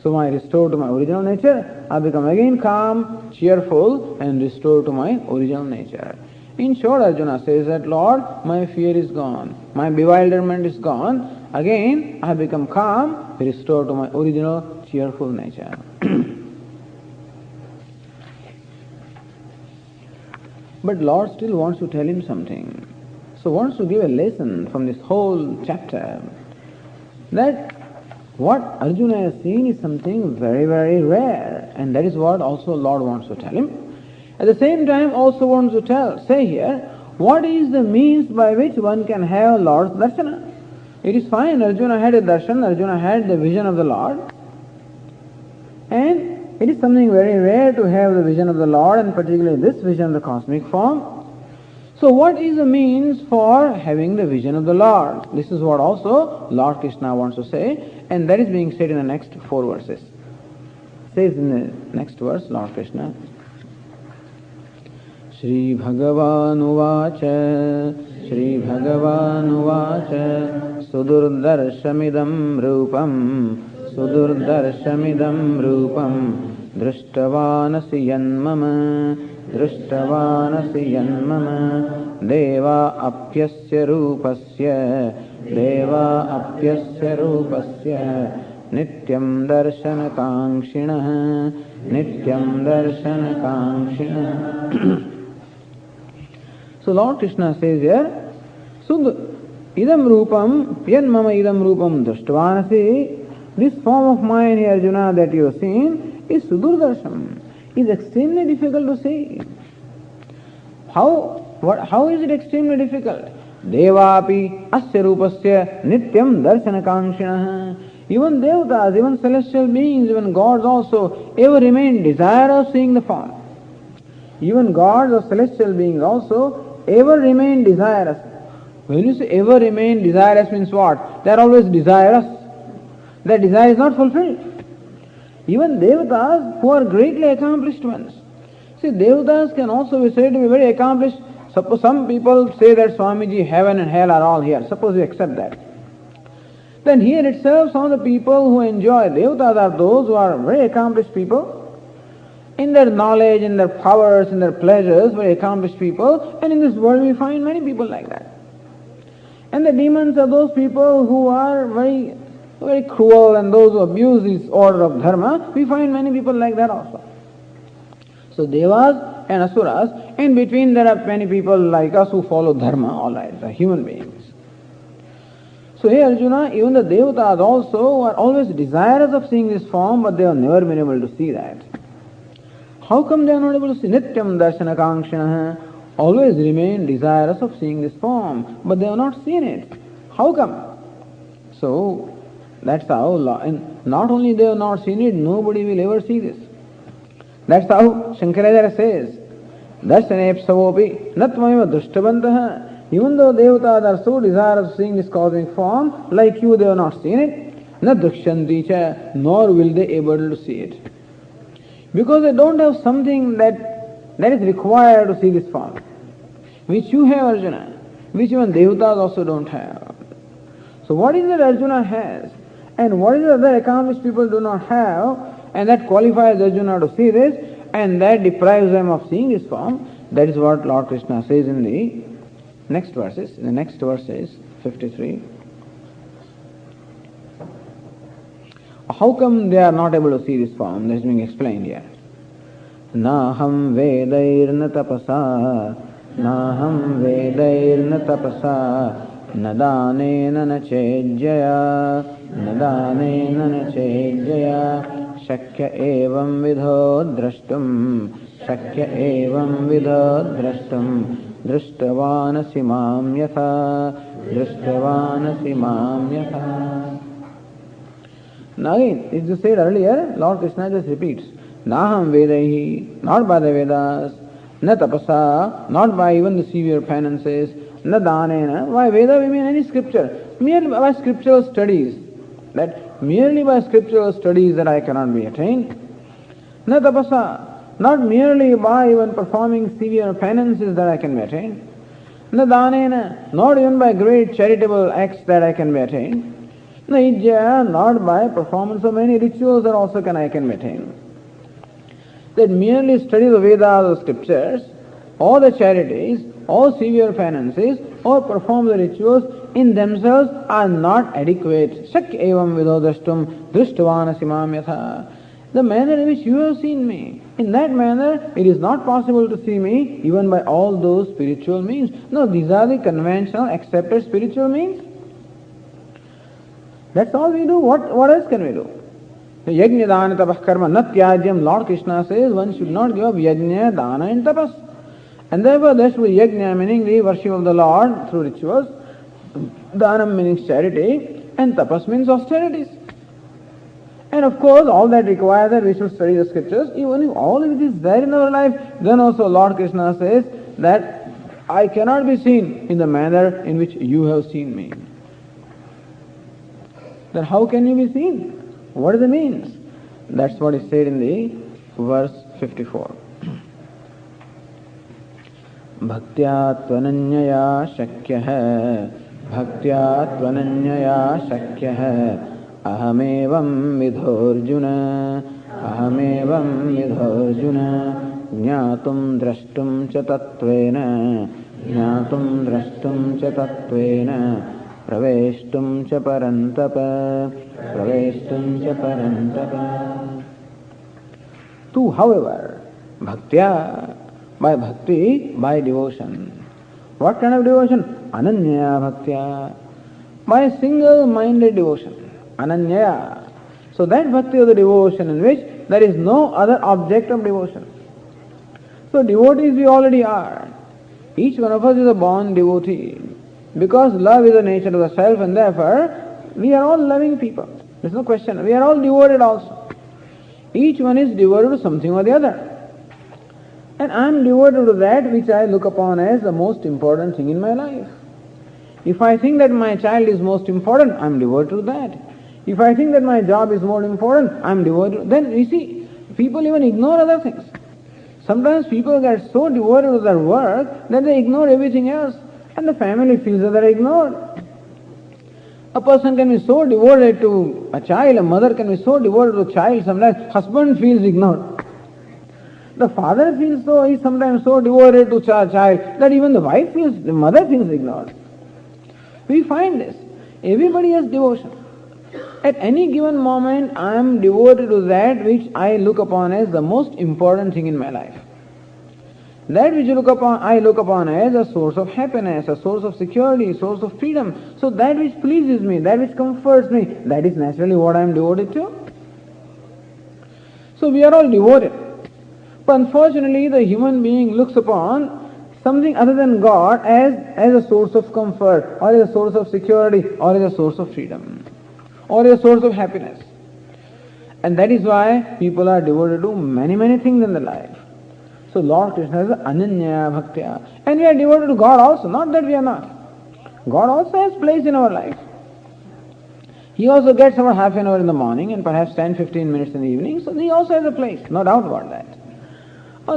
So I restored to my original nature, I become again calm, cheerful, and restored to my original nature. In short, Arjuna says that, Lord, my fear is gone, my bewilderment is gone, again I become calm, restored to my original cheerful nature. But Lord still wants to tell him something. So wants to give a lesson from this whole chapter, that what Arjuna has seen is something very, very rare, and that is what also Lord wants to tell him. At the same time also wants to say here, what is the means by which one can have Lord's darshana? It is fine, Arjuna had a darshan, Arjuna had the vision of the Lord, and it is something very rare to have the vision of the Lord, and particularly this vision of the cosmic form. So what is the means for having the vision of the Lord? This is what also Lord Krishna wants to say, and that is being said in the next 4 verses. Says in the next verse, Lord Krishna, Shri Bhagavan Uvacha Sudurdarshamidam Rupam Drishtavanasi Yanmama Deva Apyasya Rupasya Nityam Darshana. So Lord Krishna says here, idam rupam, yanmama idam rupam drishtavanasi, this form of mine here, Arjuna, that you have seen, is sudurdarsham, is extremely difficult to see. How is it extremely difficult? Devapi asya rupasya nityam darshanakankshinaha. Even devatas, even celestial beings, even gods also ever remain desirous of seeing the form. Even gods or celestial beings also ever remain desirous. When you say ever remain desirous means what? They are always desirous. Their desire is not fulfilled. Even devatas who are greatly accomplished ones. See, devatas can also be said to be very accomplished Suppose some people say that Swamiji, heaven and hell are all here. Suppose you accept that. Then here itself, some of the people who enjoy devatas are those who are very accomplished people. In their knowledge, in their powers, in their pleasures, very accomplished people. And in this world we find many people like that. And the demons are those people who are very, very cruel and those who abuse this order of dharma. We find many people like that also. So devas and asuras, in between there are many people like us who follow dharma, all right, the human beings. So here Arjuna, even the devatas also are always desirous of seeing this form, but they have never been able to see that. How come they are not able to see? Nityam darshana kankshana, always remain desirous of seeing this form, but they have not seen it. How come? So that's how, and not only they have not seen it, nobody will ever see this. That's how Shankaracharya says, Darshanepsavopi natmaiva drushtavantaha. Even though devatas are so desirous of seeing this cosmic form, like you, they have not seen it. Na drukshanti cha, nor will they able to see it. Because they don't have something that is required to see this form, which you have, Arjuna, which even devatas also don't have. So what is it Arjuna has, and what is it other accomplished people do not have, and that qualifies Arjuna to see this, and that deprives them of seeing this form? That is what Lord Krishna says in the next verses. In the next verses, 53. How come they are not able to see this form? That is being explained here. Naham vedairna tapasa, naham vedairna tapasa, nadanena na chejjaya, nadanena na chejjaya, shakya evam vidho drashtum, shakya evam vidho drashtum, drishtavanasi mam yatha, drishtavanasi mam yatha. Now again, as you said earlier, Lord Krishna just repeats, Naham Vedaihi, not by the Vedas, na tapasa, not by even the severe penances, na danena. By Veda we mean any scripture, merely by scriptural studies. That merely by scriptural studies that I cannot be attained. Na tapasa, not merely by even performing severe penances that I can be attained. Na danena, not even by great charitable acts that I can be attained. Naijya, not by performance of many rituals that also I can attain. That merely study the Vedas or scriptures, or the charities, or severe penances, or perform the rituals in themselves are not adequate. Shak evam vidodashtum drishtavanasi mam yatha. The manner in which you have seen me, in that manner it is not possible to see me even by all those spiritual means. No, these are the conventional accepted spiritual means. That's all we do. What else can we do? Yajna, dana, tapas, karma, nat tyajyam. Lord Krishna says one should not give up yajna, dana and tapas. And therefore there should be yajna, meaning the worship of the Lord through rituals, dhanam meaning charity, and tapas means austerities. And of course all that requires that we should study the scriptures. Even if all of it is there in our life, then also Lord Krishna says that I cannot be seen in the manner in which you have seen me. Then how can you be seen? What are the means? That's what is said in the verse 54. Bhaktya tvananyaya shakyah, bhaktya tvananyaya shakyah, ahamevam vidhorjuna, ahamevam vidhorjuna, jnatum drashtum cha tattvena, jnatum drashtum cha tattvena, praveshtum cha parantapa, praveshtum cha parantapa. Tu, however, bhaktya, by bhakti, by devotion. What kind of devotion? Ananyaya bhaktya, by single-minded devotion. Ananyaya. So that bhakti of the devotion in which there is no other object of devotion. So devotees we already are. Each one of us is a born devotee. Because love is the nature of the self, and therefore we are all loving people. There's no question. We are all devoted also. Each one is devoted to something or the other. And I am devoted to that which I look upon as the most important thing in my life. If I think that my child is most important, I am devoted to that. If I think that my job is more important, I am devoted to that. Then you see, people even ignore other things. Sometimes people get so devoted to their work that they ignore everything else, and the family feels that they're ignored. A person can be so devoted to a child, a mother can be so devoted to a child, sometimes husband feels ignored. The father feels so, he's sometimes so devoted to child that even the wife feels, the mother feels ignored. We find this. Everybody has devotion. At any given moment, I am devoted to that which I look upon as the most important thing in my life. That which I look upon as a source of happiness, a source of security, a source of freedom. So that which pleases me, that which comforts me, that is naturally what I am devoted to. So we are all devoted. But unfortunately, the human being looks upon something other than God as a source of comfort, or as a source of security, or as a source of freedom, or as a source of happiness. And that is why people are devoted to many, many things in their life. So Lord Krishna is Ananya Bhaktya. And we are devoted to God also, not that we are not. God also has place in our life. He also gets our half an hour in the morning and perhaps 10-15 minutes in the evening, so he also has a place, no doubt about that.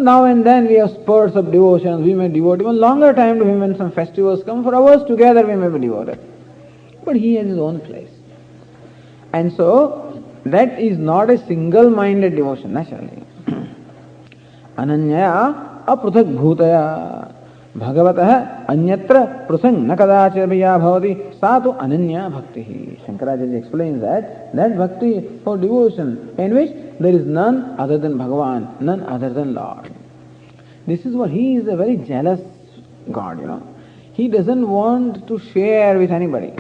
Now and then we have spurts of devotion, we may devote even longer time to him when some festivals come. For hours together we may be devoted. But he has his own place. And so, that is not a single-minded devotion, naturally. Ananyaya apruthak bhutaya bhagavatah anyatra prusang nakadacharya bhavati satu ananya bhakti. Shankaracharya explains that bhakti for devotion in which there is none other than Bhagavan, none other than Lord. This is what he is, a very jealous God, He doesn't want to share with anybody.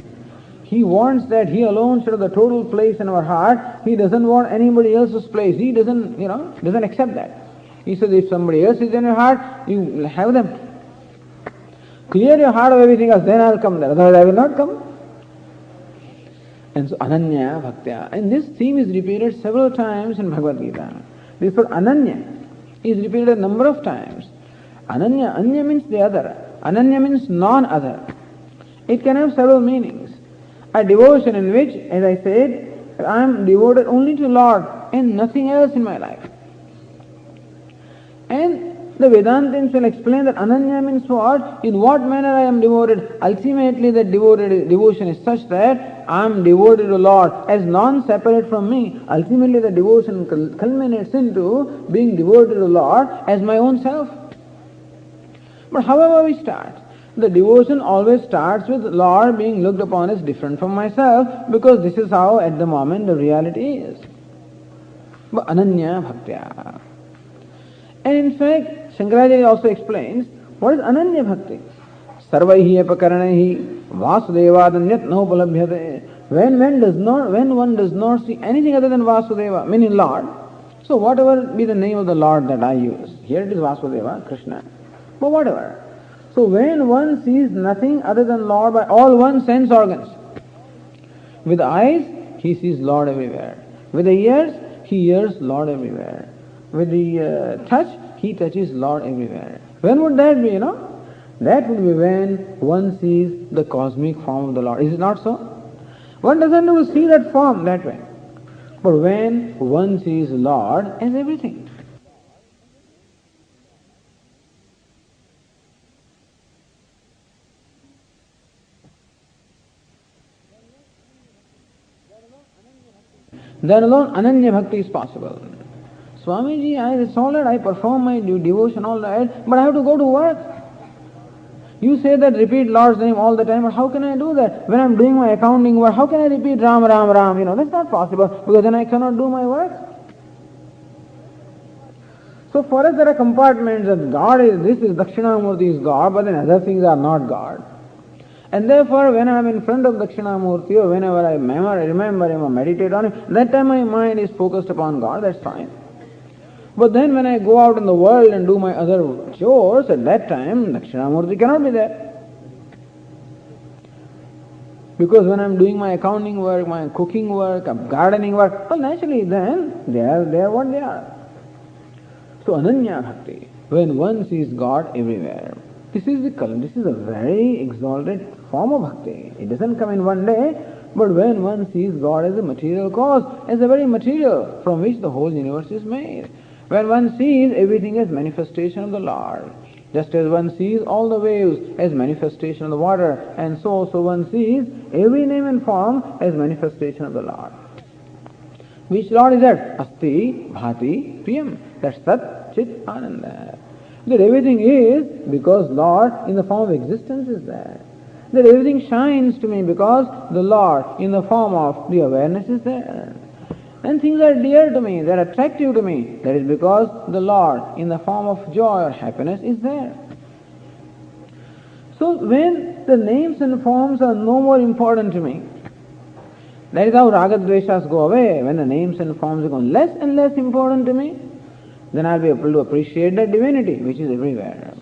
He wants that he alone should have the total place in our heart. He doesn't want anybody else's place. He doesn't accept that. He says, if somebody else is in your heart, you have them. Clear your heart of everything else, then I'll come there. Otherwise I will not come. And so Ananya Bhaktya. And this theme is repeated several times in Bhagavad Gītā. This word Ananya is repeated a number of times. Ananya, Anya means the other. Ananya means non-other. It can have several meanings. A devotion in which, as I said, I am devoted only to Lord and nothing else in my life. And the Vedantins will explain that Ananya means what? In what manner I am devoted. Ultimately that devotion is such that I am devoted to Lord as non-separate from me. Ultimately the devotion culminates into being devoted to Lord as my own self. But however we start, the devotion always starts with Lord being looked upon as different from myself, because this is how at the moment the reality is. But Ananya Bhaktya. And in fact, Shankaracharya also explains what is Ananya Bhakti. Sarvaihi apakaranahi vasudevadanyat nopalabhyate. When one does not see anything other than Vasudeva, meaning Lord, so whatever be the name of the Lord that I use, here it is Vasudeva, Krishna, but whatever. So when one sees nothing other than Lord by all one's sense organs, with the eyes, he sees Lord everywhere. With the ears, he hears Lord everywhere. With the touch, he touches Lord everywhere. When would that be, That would be when one sees the cosmic form of the Lord. Is it not so? One doesn't have to see that form that way. But when one sees Lord as everything. Then alone Ananya Bhakti is possible. Swamiji, it's all right, I perform my devotion, all right, but I have to go to work. You say that repeat Lord's name all the time, but how can I do that? When I'm doing my accounting work, how can I repeat Ram, Ram, Ram? That's not possible, because then I cannot do my work. So for us there are compartments that God is, this is Dakshinamurti is God, but then other things are not God. And therefore, when I am in front of Dakshinamurti or whenever I remember him or meditate on him, that time my mind is focused upon God, that's fine. But then when I go out in the world and do my other chores, at that time Dakshinamurti cannot be there. Because when I am doing my accounting work, my cooking work, gardening work, well naturally then they are what they are. So Ananya Bhakti, when one sees God everywhere. This is a very exalted form of bhakti. It doesn't come in one day, but when one sees God as a material cause, as a very material from which the whole universe is made. When one sees everything as manifestation of the Lord, just as one sees all the waves as manifestation of the water, and so also one sees every name and form as manifestation of the Lord. Which Lord is that? Asti, Bhati, Priyam. That's Sat, Chit, Ananda. That everything is because Lord in the form of existence is there. That everything shines to me because the Lord in the form of the awareness is there. And things are dear to me, they are attractive to me. That is because the Lord in the form of joy or happiness is there. So when the names and forms are no more important to me, that is how ragadveshas go away. When the names and forms become less and less important to me, then I'll be able to appreciate that divinity which is everywhere.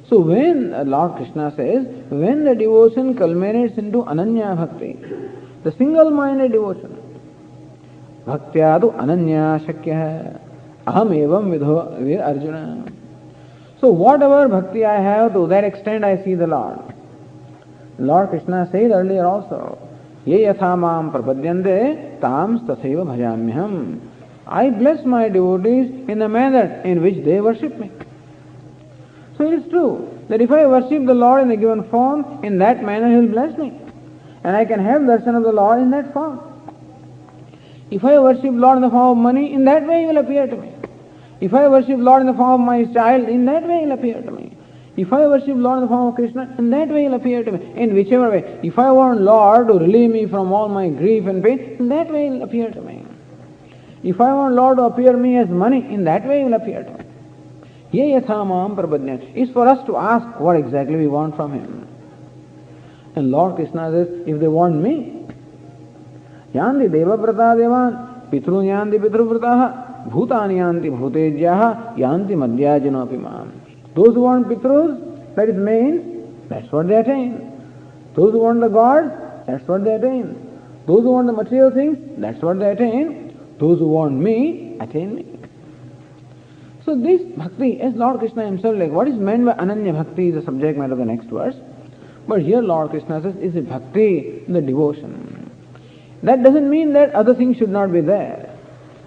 So when Lord Krishna says, when the devotion culminates into ananya bhakti, the single-minded devotion, bhaktya ananya shakya aham evam vidho Arjuna. So whatever bhakti I have, to that extent I see the Lord. Lord Krishna said earlier also, ye yatha mam prapadyante tams tathaiva bhajamyaham. I bless my devotees in the manner in which they worship me. So it is true that if I worship the Lord in a given form, in that manner He will bless me. And I can have darshan of the Lord in that form. If I worship Lord in the form of money, in that way He will appear to me. If I worship Lord in the form of my child, in that way He will appear to me. If I worship Lord in the form of Krishna, in that way He will appear to me. In whichever way. If I want Lord to relieve me from all my grief and pain, in that way He will appear to me. If I want Lord to appear me as money, in that way He will appear to me. Ye yatha mam prapadyante. It's for us to ask what exactly we want from Him. And Lord Krishna says, if they want me, yanti devavrata devan, pitrun yanti pitruvrataha, bhutani yanti bhutejyaha, yanti madhyajanopi mam. Those who want pitrus, that is means, that's what they attain. Those who want the gods, that's what they attain. Those who want the material things, that's what they attain. Those who want me, attain me. So this bhakti, as Lord Krishna himself, like what is meant by ananya bhakti is the subject matter of the next verse. But here Lord Krishna says, is a bhakti, the devotion. That doesn't mean that other things should not be there.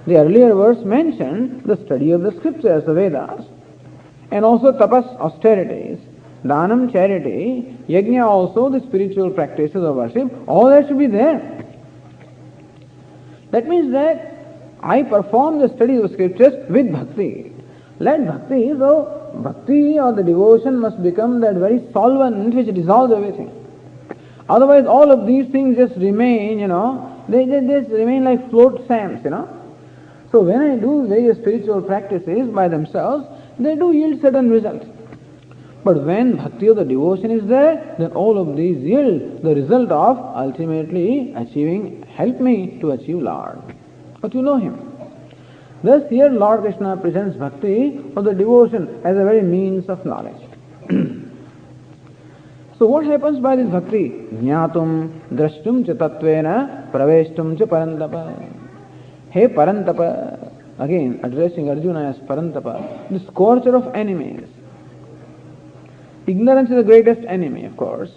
The earlier verse mentioned the study of the scriptures, the Vedas, and also tapas, austerities, dhanam, charity, yajna also, the spiritual practices of worship, all that should be there. That means that I perform the study of the scriptures with bhakti. Let bhakti, so bhakti or the devotion must become that very solvent which dissolves everything. Otherwise all of these things just remain, they just remain like float stamps, So when I do various spiritual practices by themselves, they do yield certain results. But when bhakti of the devotion is there, then all of these yield the result of ultimately help me to achieve Lord, or to know Him. Thus here Lord Krishna presents bhakti or the devotion as a very means of knowledge. So what happens by this bhakti? Jnatum, drashtum cha tattvena, praveshtum cha parantapa. Hey parantapa, again addressing Arjuna as parantapa, the scorcher of enemies. Ignorance is the greatest enemy, of course,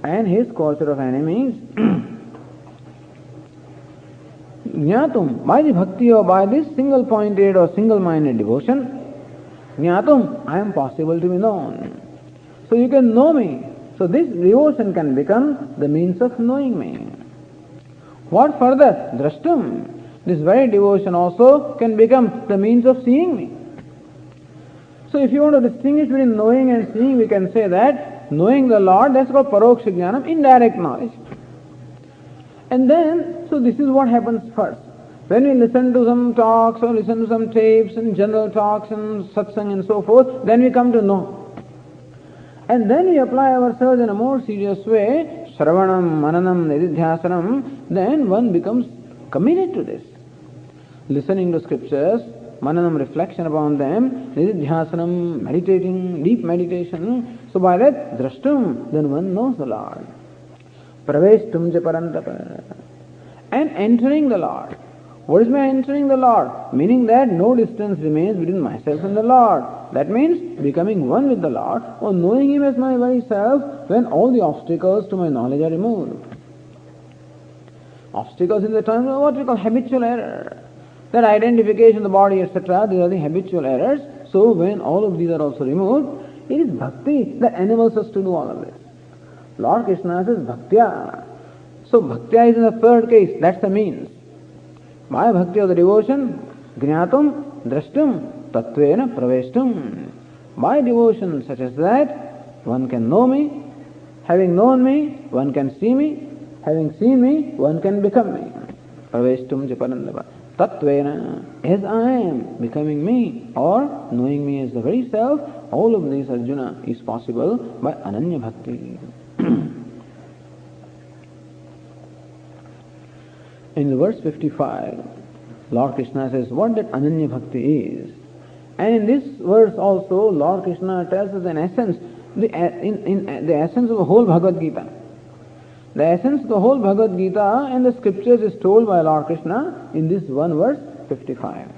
and his scorcher of enemies. Jnatum, by the bhakti or by this single-pointed or single-minded devotion, Jnatum, I am possible to be known. So you can know me. So this devotion can become the means of knowing me. What further? Drashtum, this very devotion also can become the means of seeing me. So if you want to distinguish between knowing and seeing, we can say that knowing the Lord, that's called paroksha jnanam, indirect knowledge. And then, so this is what happens first. When we listen to some talks or listen to some tapes and general talks and satsang and so forth, then we come to know. And then we apply ourselves in a more serious way, shravanam, mananam, nididhyasanam, then one becomes committed to this. Listening to scriptures, mananam, reflection upon them, nididhyasanam, meditating, deep meditation. So by that, drashtum, then one knows the Lord. Praveshtum ja parantapa. And entering the Lord. What is my entering the Lord? Meaning that no distance remains between myself and the Lord. That means becoming one with the Lord or knowing Him as my very self when all the obstacles to my knowledge are removed. Obstacles in the terms of what we call habitual error. that identification of the body, etc., these are the habitual errors. So when all of these are also removed, it is bhakti that enables us to do all of this. Lord Krishna says bhaktya. So bhaktya is in the third case, that's the means. By bhakti of the devotion, jnatum, drashtum, tattvena praveshtum. By devotion such as that, one can know me. Having known me, one can see me. Having seen me, one can become me. Praveshtum japanandava. Tattvena, as I am, becoming me, or knowing me as the very self, all of this, Arjuna, is possible by ananya bhakti. In verse 55, Lord Krishna says what that ananya bhakti is. And in this verse also, Lord Krishna tells us in essence, the essence of the whole Bhagavad Gītā. The essence of the whole Bhagavad Gītā and the scriptures is told by Lord Krishna in this one verse 55.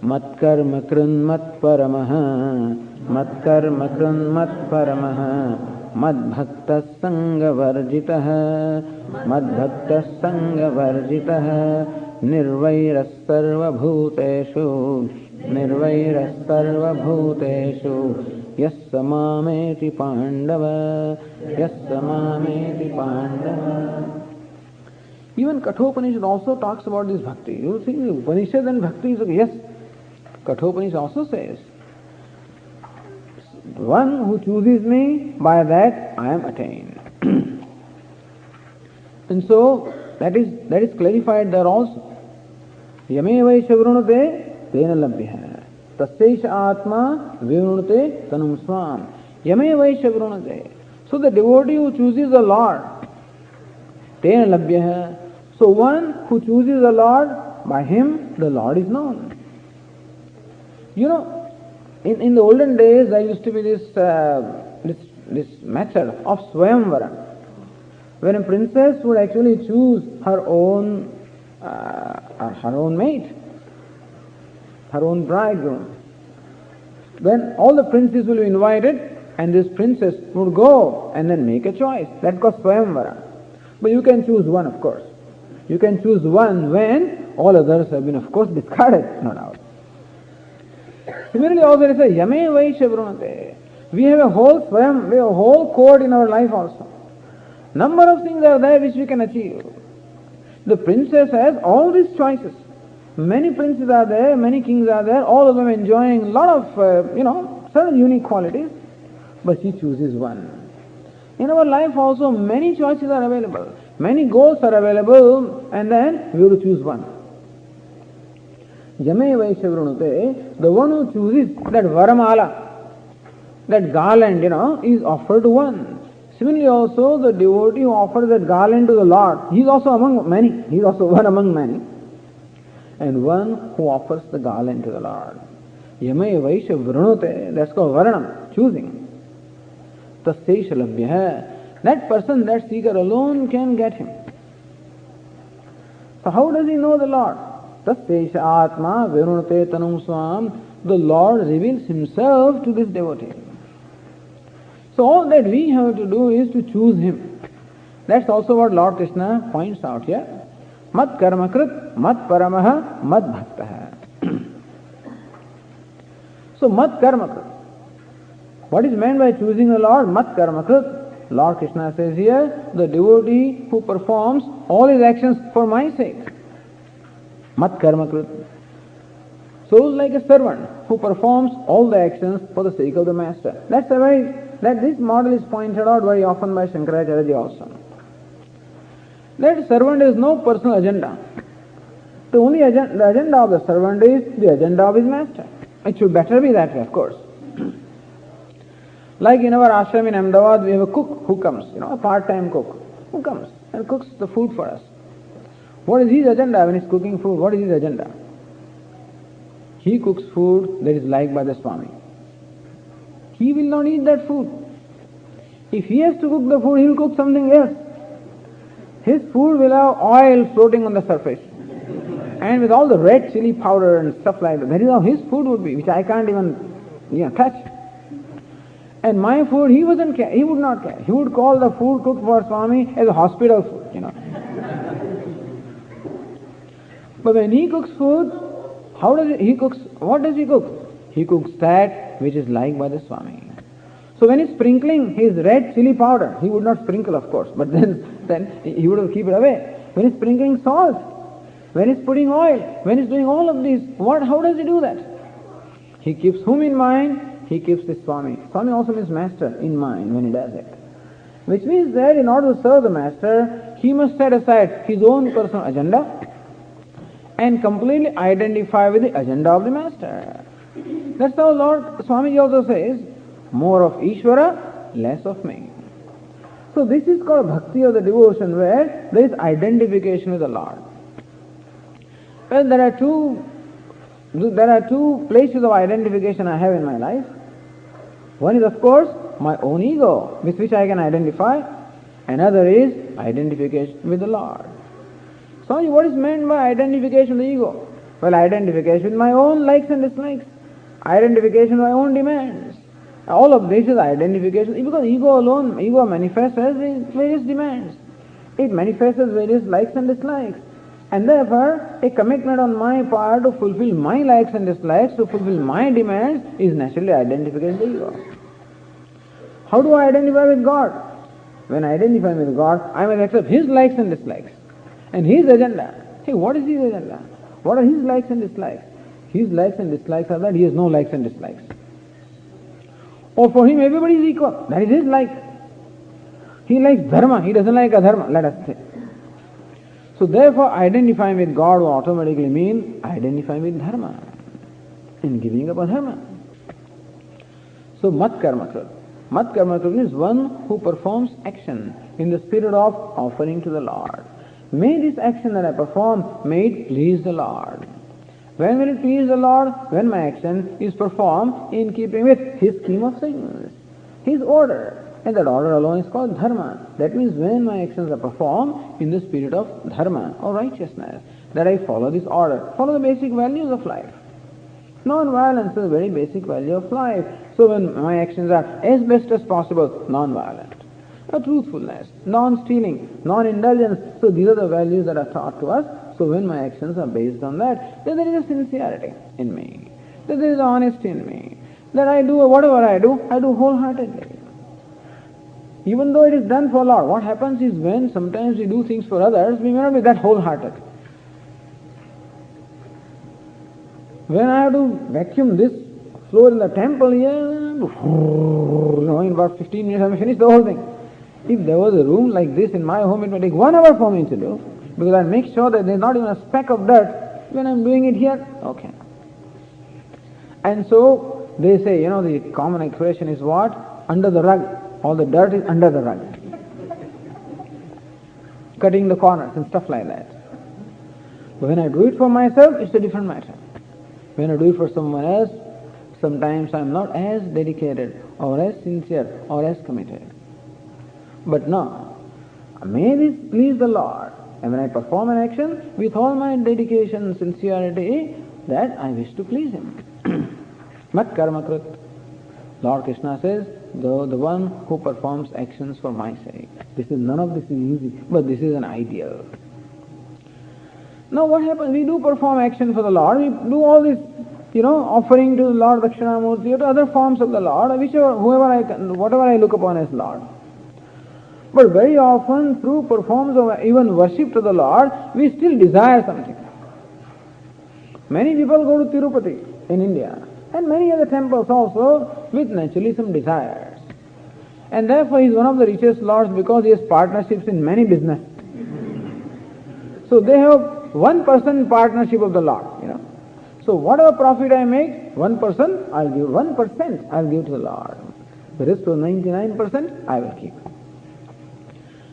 Matkarma krun mat paramaha, matkarma krun mat paramaha, madbhakta sanga varjitaha, madbhakta sanga varjitaha, nirvairas sarva bhuteshu, nirvairas sarva bhuteshu, Yassamameti Pandava, Yassamameti Pandava. Even Kathopanishad also talks about this bhakti. You think Upanishad and bhakti is okay. Yes, Kathopanishad also says, one who chooses me, by that I am attained. And so that is clarified there also. Yame vai shavrunate tena labhya. Tasesha atma vivnute tanum swam. Yame vaisha vrunate. So the devotee who chooses the Lord, tena labhya. So one who chooses the Lord, by him the Lord is known. You know, in the olden days there used to be this method of swayamvara, when a princess would actually choose her own mate, her own bridegroom. When all the princes will be invited, and this princess would go and then make a choice. That's called Swayamvara. But you can choose one, of course. You can choose one when all others have been, of course, discarded, no doubt. Similarly, also it says, Yame Vaisha Brunate. We have a whole Swayam, we have a whole code in our life also. Number of things are there which we can achieve. The princess has all these choices. Many princes are there, many kings are there, all of them enjoying a lot of, certain unique qualities, but she chooses one. In our life also, many choices are available, many goals are available, and then we have to choose one. Yame Vaisha Vrunute, the one who chooses that Varamala, that garland, is offered to one. Similarly also, the devotee who offers that garland to the Lord, he is also among many, he is also one among many. And one who offers the garland to the Lord. Yame Vaisha Vrunute, that's called Varanam, choosing. Tasesha Labhya, that person, that seeker alone can get him. So how does he know the Lord? Tasesha Atma Vrunute Tanum Swam, the Lord reveals himself to this devotee. So all that we have to do is to choose him. That's also what Lord Krishna points out here. Mat karmakrit, mat paramaha, mat bhaktaha. So mat karmakrit. What is meant by choosing the Lord? Mat karmakrit. Lord Krishna says here, the devotee who performs all his actions for my sake. Mat karmakrit. So like a servant who performs all the actions for the sake of the master. That this model is pointed out very often by Shankaracharya also. That servant has no personal agenda. The agenda of the servant is the agenda of his master. It should better be that way, of course. Like in our ashram in Ahmedabad, we have a cook who comes, a part-time cook, who comes and cooks the food for us. What is his agenda when he's cooking food? What is his agenda? He cooks food that is liked by the Swami. He will not eat that food. If he has to cook the food, he will cook something else. His food will have oil floating on the surface. And with all the red chili powder and stuff like that. That is how his food would be, which I can't even touch. And my food, he wouldn't care. He would not care. He would call the food cooked for Swami as a hospital food, But when he cooks food, what does he cook? He cooks that which is liked by the Swami. So when he's sprinkling his red chili powder, he would not sprinkle, of course, but then he would keep it away. When he's sprinkling salt, when he's putting oil, when he's doing all of this, how does he do that? He keeps whom in mind? He keeps the Swami. Swami also means master in mind when he does it. Which means that in order to serve the master, he must set aside his own personal agenda and completely identify with the agenda of the master. That's how Lord Swamiji also says, more of Ishvara, less of me. So this is called bhakti of the devotion, where there is identification with the Lord. Well, there are two places of identification I have in my life. One is, of course, my own ego, with which I can identify. Another is identification with the Lord. So what is meant by identification with the ego? Well, identification with my own likes and dislikes, identification with my own demands. All of this is identification, because ego manifests as various demands. It manifests as various likes and dislikes. And therefore, a commitment on my part to fulfill my likes and dislikes, to fulfill my demands, is naturally identification with the ego. How do I identify with God? When I identify with God, I must accept His likes and dislikes and His agenda. Hey, what is His agenda? What are His likes and dislikes? His likes and dislikes are that He has no likes and dislikes. Or for Him everybody is equal. That is His like. He likes dharma, He doesn't like adharma, let us say. So therefore, identifying with God will automatically mean identifying with dharma and giving up adharma. So mat karma krit. Mat karma krit means one who performs action in the spirit of offering to the Lord. May this action that I perform, may it please the Lord. When will it please the Lord? When my action is performed in keeping with His scheme of things, His order. And that order alone is called dharma. That means when my actions are performed in the spirit of dharma or righteousness, that I follow this order, follow the basic values of life. Non-violence is a very basic value of life. So when my actions are as best as possible non-violent, truthfulness, non-stealing, non-indulgence, so these are the values that are taught to us. So when my actions are based on that, then there is a sincerity in me, that there is honesty in me, that I do whatever I do wholeheartedly. Even though it is done for Lord, what happens is when sometimes we do things for others, we may not be that wholehearted. When I have to vacuum this floor in the temple here, in about 15 minutes I may finish the whole thing. If there was a room like this in my home, it would take 1 hour for me to do, because I make sure that there is not even a speck of dirt when I am doing it here. Okay. And so they say, the common expression is what? Under the rug. All the dirt is under the rug. Cutting the corners and stuff like that. But when I do it for myself, it's a different matter. When I do it for someone else, sometimes I am not as dedicated or as sincere or as committed. But no, may this please the Lord. And when I perform an action with all my dedication, sincerity, that I wish to please Him. Mat karma krit. Lord Krishna says, the one who performs actions for my sake. None of this is easy, but this is an ideal. Now what happens? We do perform action for the Lord. We do all this, offering to the Lord Dakshinamurti or to other forms of the Lord, whatever I look upon as Lord. But very often, through performs of even worship to the Lord, we still desire something. Many people go to Tirupati in India, and many other temples also, with naturally some desires. And therefore he is one of the richest lords because he has partnerships in many business. So they have 1% partnership of the Lord, So whatever profit I make, 1% I'll give, 1% I'll give to the Lord. The rest of 99% I will keep.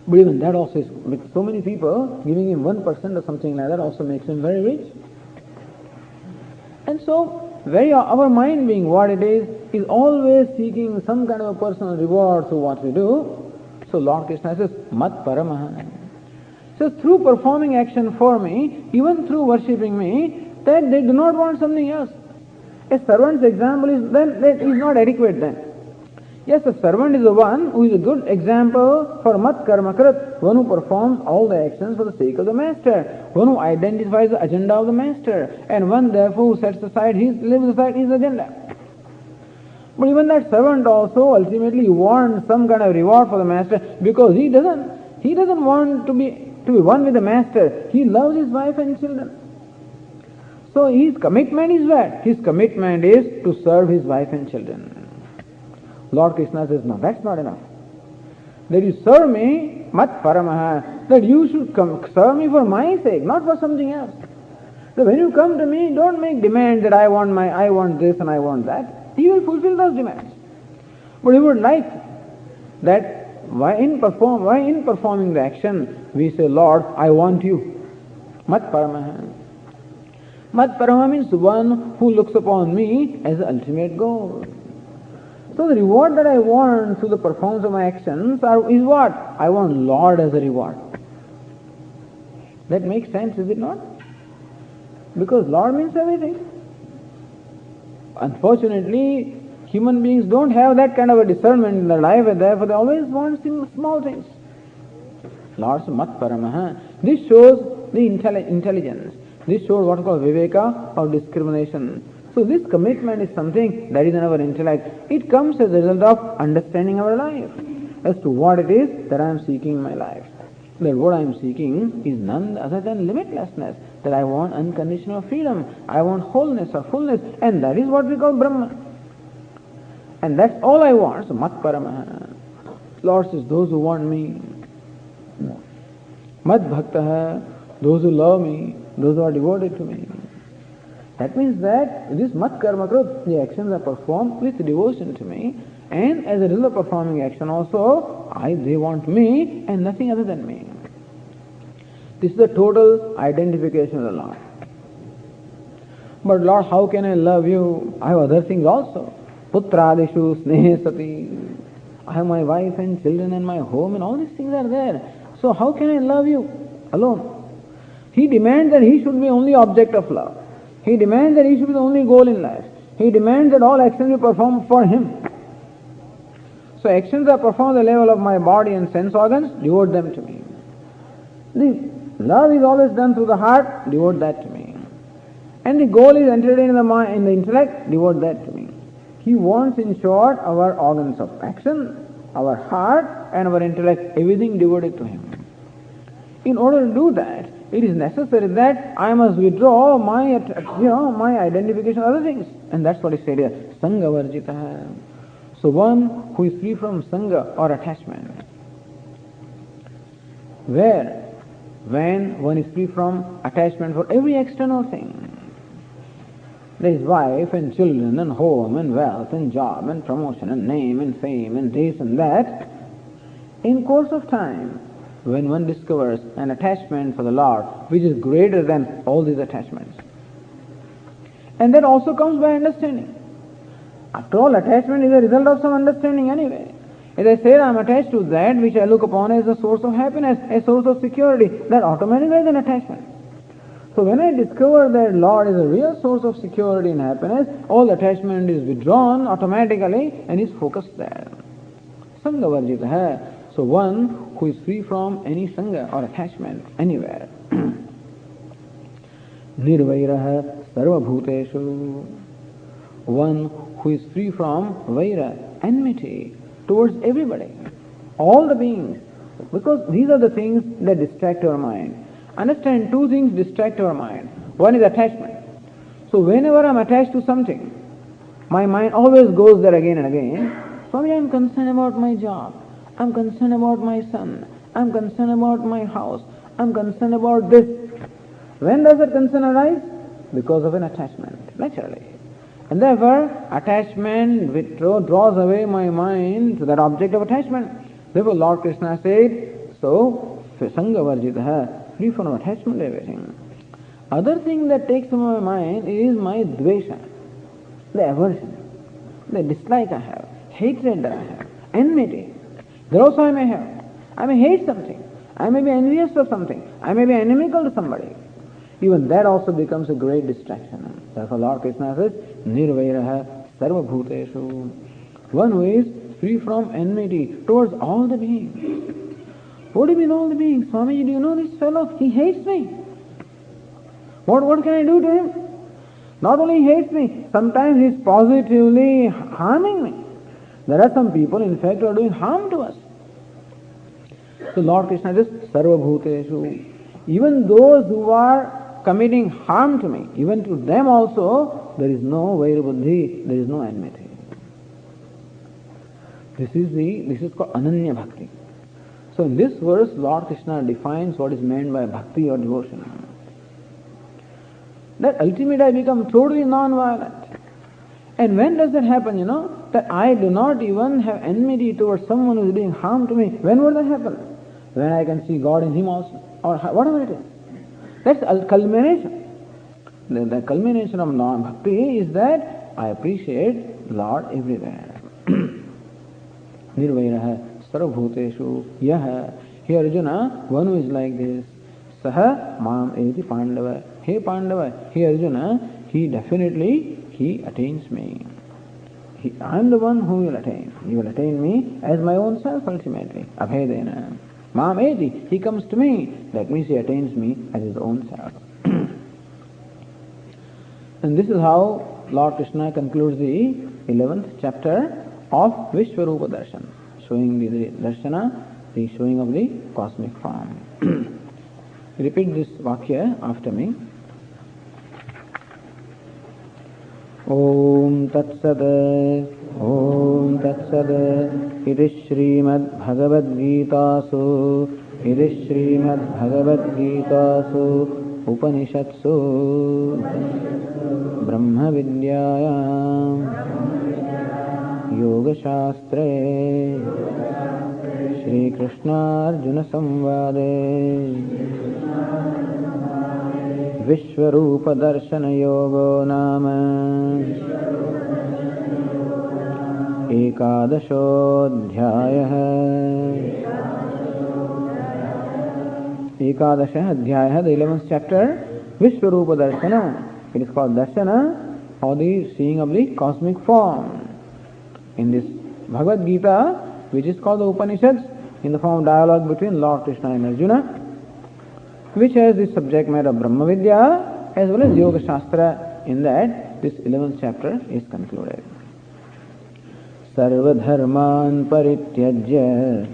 But even that also is, with so many people, giving him 1% or something like that also makes him very rich. And so, our mind being what it is always seeking some kind of a personal reward through what we do. So Lord Krishna says, Mat Paramaha. So through performing action for me, even through worshipping me, that they do not want something else. A servant's example is not adequate then. Yes, the servant is the one who is a good example for mat karma krit, one who performs all the actions for the sake of the master, one who identifies the agenda of the master, and one therefore who sets aside leaves aside his agenda. But even that servant also ultimately wants some kind of reward for the master, because he doesn't want to be one with the master. He loves his wife and children. So his commitment is what? His commitment is to serve his wife and children. Lord Krishna says, no, that's not enough. That you serve me, mat paramaha, that you should serve me for my sake, not for something else. So when you come to me, don't make demands that I want this and I want that. He will fulfill those demands. But he would like that why in performing the action, we say, Lord, I want you. Mat paramaha. Mat paramaha means one who looks upon me as the ultimate goal. So the reward that I want through the performance of my actions is what? I want Lord as a reward. That makes sense, is it not? Because Lord means everything. Unfortunately, human beings don't have that kind of a discernment in their life, and therefore they always want small things. Lord's mat paramaha. This shows the intelligence. This shows what is called viveka, or discrimination. So this commitment is something that is in our intellect. It comes as a result of understanding our life as to what it is that I am seeking in my life. That what I am seeking is none other than limitlessness. That I want unconditional freedom. I want wholeness or fullness. And that is what we call Brahma. And that's all I want. So mat paramaha. Lord says, those who want me. Mad bhaktaha. Those who love me. Those who are devoted to me. That means that this mat karma krit, the actions are performed with devotion to me, and as a result of performing action also, they want me and nothing other than me. This is the total identification of the Lord. But Lord, how can I love you? I have other things also. Putradishu snehe sati. I have my wife and children and my home and all these things are there. So how can I love you alone? He demands that he should be only object of love. He demands that he should be the only goal in life. He demands that all actions be performed for him. So actions are performed at the level of my body and sense organs, devote them to me. The love is always done through the heart, devote that to me. And the goal is entertained in the mind, in the intellect, devote that to me. He wants, in short, our organs of action, our heart and our intellect, everything devoted to him. In order to do that, it is necessary that I must withdraw my identification of other things. And that's what is said here. Sangha varjita. So one who is free from sangha or attachment. When one is free from attachment for every external thing. There is wife and children and home and wealth and job and promotion and name and fame and this and that. In course of time, when one discovers an attachment for the Lord which is greater than all these attachments. And that also comes by understanding. After all, attachment is a result of some understanding anyway. As I said, I am attached to that which I look upon as a source of happiness, a source of security. That automatically is an attachment. So when I discover that Lord is a real source of security and happiness, all attachment is withdrawn automatically and is focused there. Sangha varjita. So one who is free from any sangha or attachment anywhere. Nirvairaha sarva bhuteshu. One who is free from vaira, enmity towards everybody, all the beings. Because these are the things that distract our mind. Understand, two things distract our mind. One is attachment. So whenever I am attached to something, my mind always goes there again and again. Swami, I am concerned about my job. I am concerned about my son. I am concerned about my house. I am concerned about this. When does that concern arise? Because of an attachment, naturally. And therefore, attachment draws away my mind to that object of attachment. Therefore, Lord Krishna said, so, sangha varjitaha, free from attachment to everything. Other thing that takes from my mind is my dvesha, the aversion, the dislike I have, hatred that I have, enmity. There also I may have. I may hate something. I may be envious of something. I may be inimical to somebody. Even that also becomes a great distraction. Therefore Lord Krishna says, Nirvairaha sarva bhuteshu. One who is free from enmity towards all the beings. What do you mean all the beings? Swami, do you know this fellow? He hates me. What can I do to him? Not only he hates me, sometimes he is positively harming me. There are some people, in fact, who are doing harm to us. So Lord Krishna says, Sarva Bhuteshu. Even those who are committing harm to me, even to them also, there is no Vairabuddhi, there is no enmity. This is called Ananya Bhakti. So in this verse, Lord Krishna defines what is meant by bhakti or devotion. That ultimately I become totally non-violent. And when does that happen, that I do not even have enmity towards someone who is doing harm to me? When would that happen? When I can see God in him also, or whatever it is. That's a culmination. The culmination of non-bhakti is that I appreciate Lord everywhere. Nirvairaha sarvabhuteshu yaha. Here Arjuna, one who is like this, saha mam eti Pandava. Hey Pandava, hey Arjuna, he attains me. I am the one who will attain. He will attain me as my own self ultimately. Abhedena. Mam eti, he comes to me. That means he attains me as his own self. And this is how Lord Krishna concludes the 11th chapter of Vishwarupa Darshan, showing the darshana, the showing of the cosmic form. Repeat this vakya after me. Om Tatsad, Om Tatsad, Iti Śrīmad Bhagavad Gītāsu, Iti Śrīmad Bhagavad Gītāsu, Upanishadsu, Brahma Vidyāyām, Yoga Shastre, Shri Krishna Arjuna Samvade, Vishwarupa Darshana Yogo Nama, Ekadasha Adhyaya, the 11th chapter, Vishwarupa Darshana. It is called Darshana, or the seeing of the cosmic form. In this Bhagavad Gītā, which is called the Upanishads, in the form of dialogue between Lord Krishna and Arjuna, which has the subject matter of Brahma Vidya as well as Yoga Shastra. In that, this 11th chapter is concluded. Sarva dharman parityajya,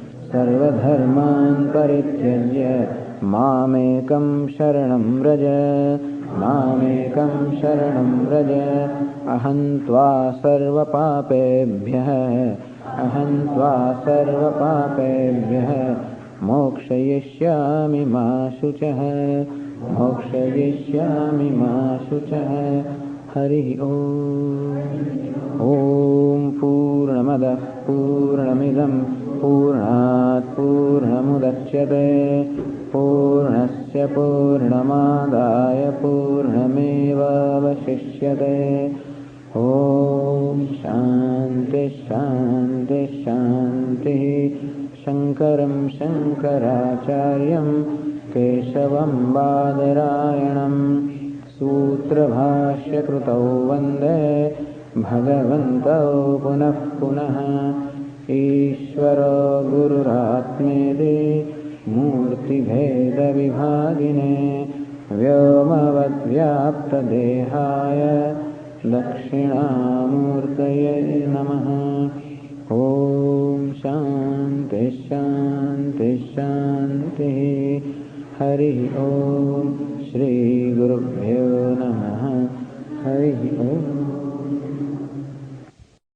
mamekam sharanam vraja, aham tva sarva papebhyah, Mokshayishyami ma shuchah, Hari Om. Om Purnamadah Purnamidam Purnat Purnamudachyate, Purnasya Purnamadaya Purnameva Vashishyate. Om Shanti Shanti Shanti. Shankaram Shankaracharyam Keshavam Badarayanam Sutra Bhashya Krutau Vande Bhagavantau Punah Punah Ishvara Gururatmedi Murti Bheda Vibhagine Vyomavad Vyapta Dehaya Dakshinamurtaye Namaha. Om Shanti Shanti Shanti. Hari Om. Shri Gurubhyo Namaha. Hari Om.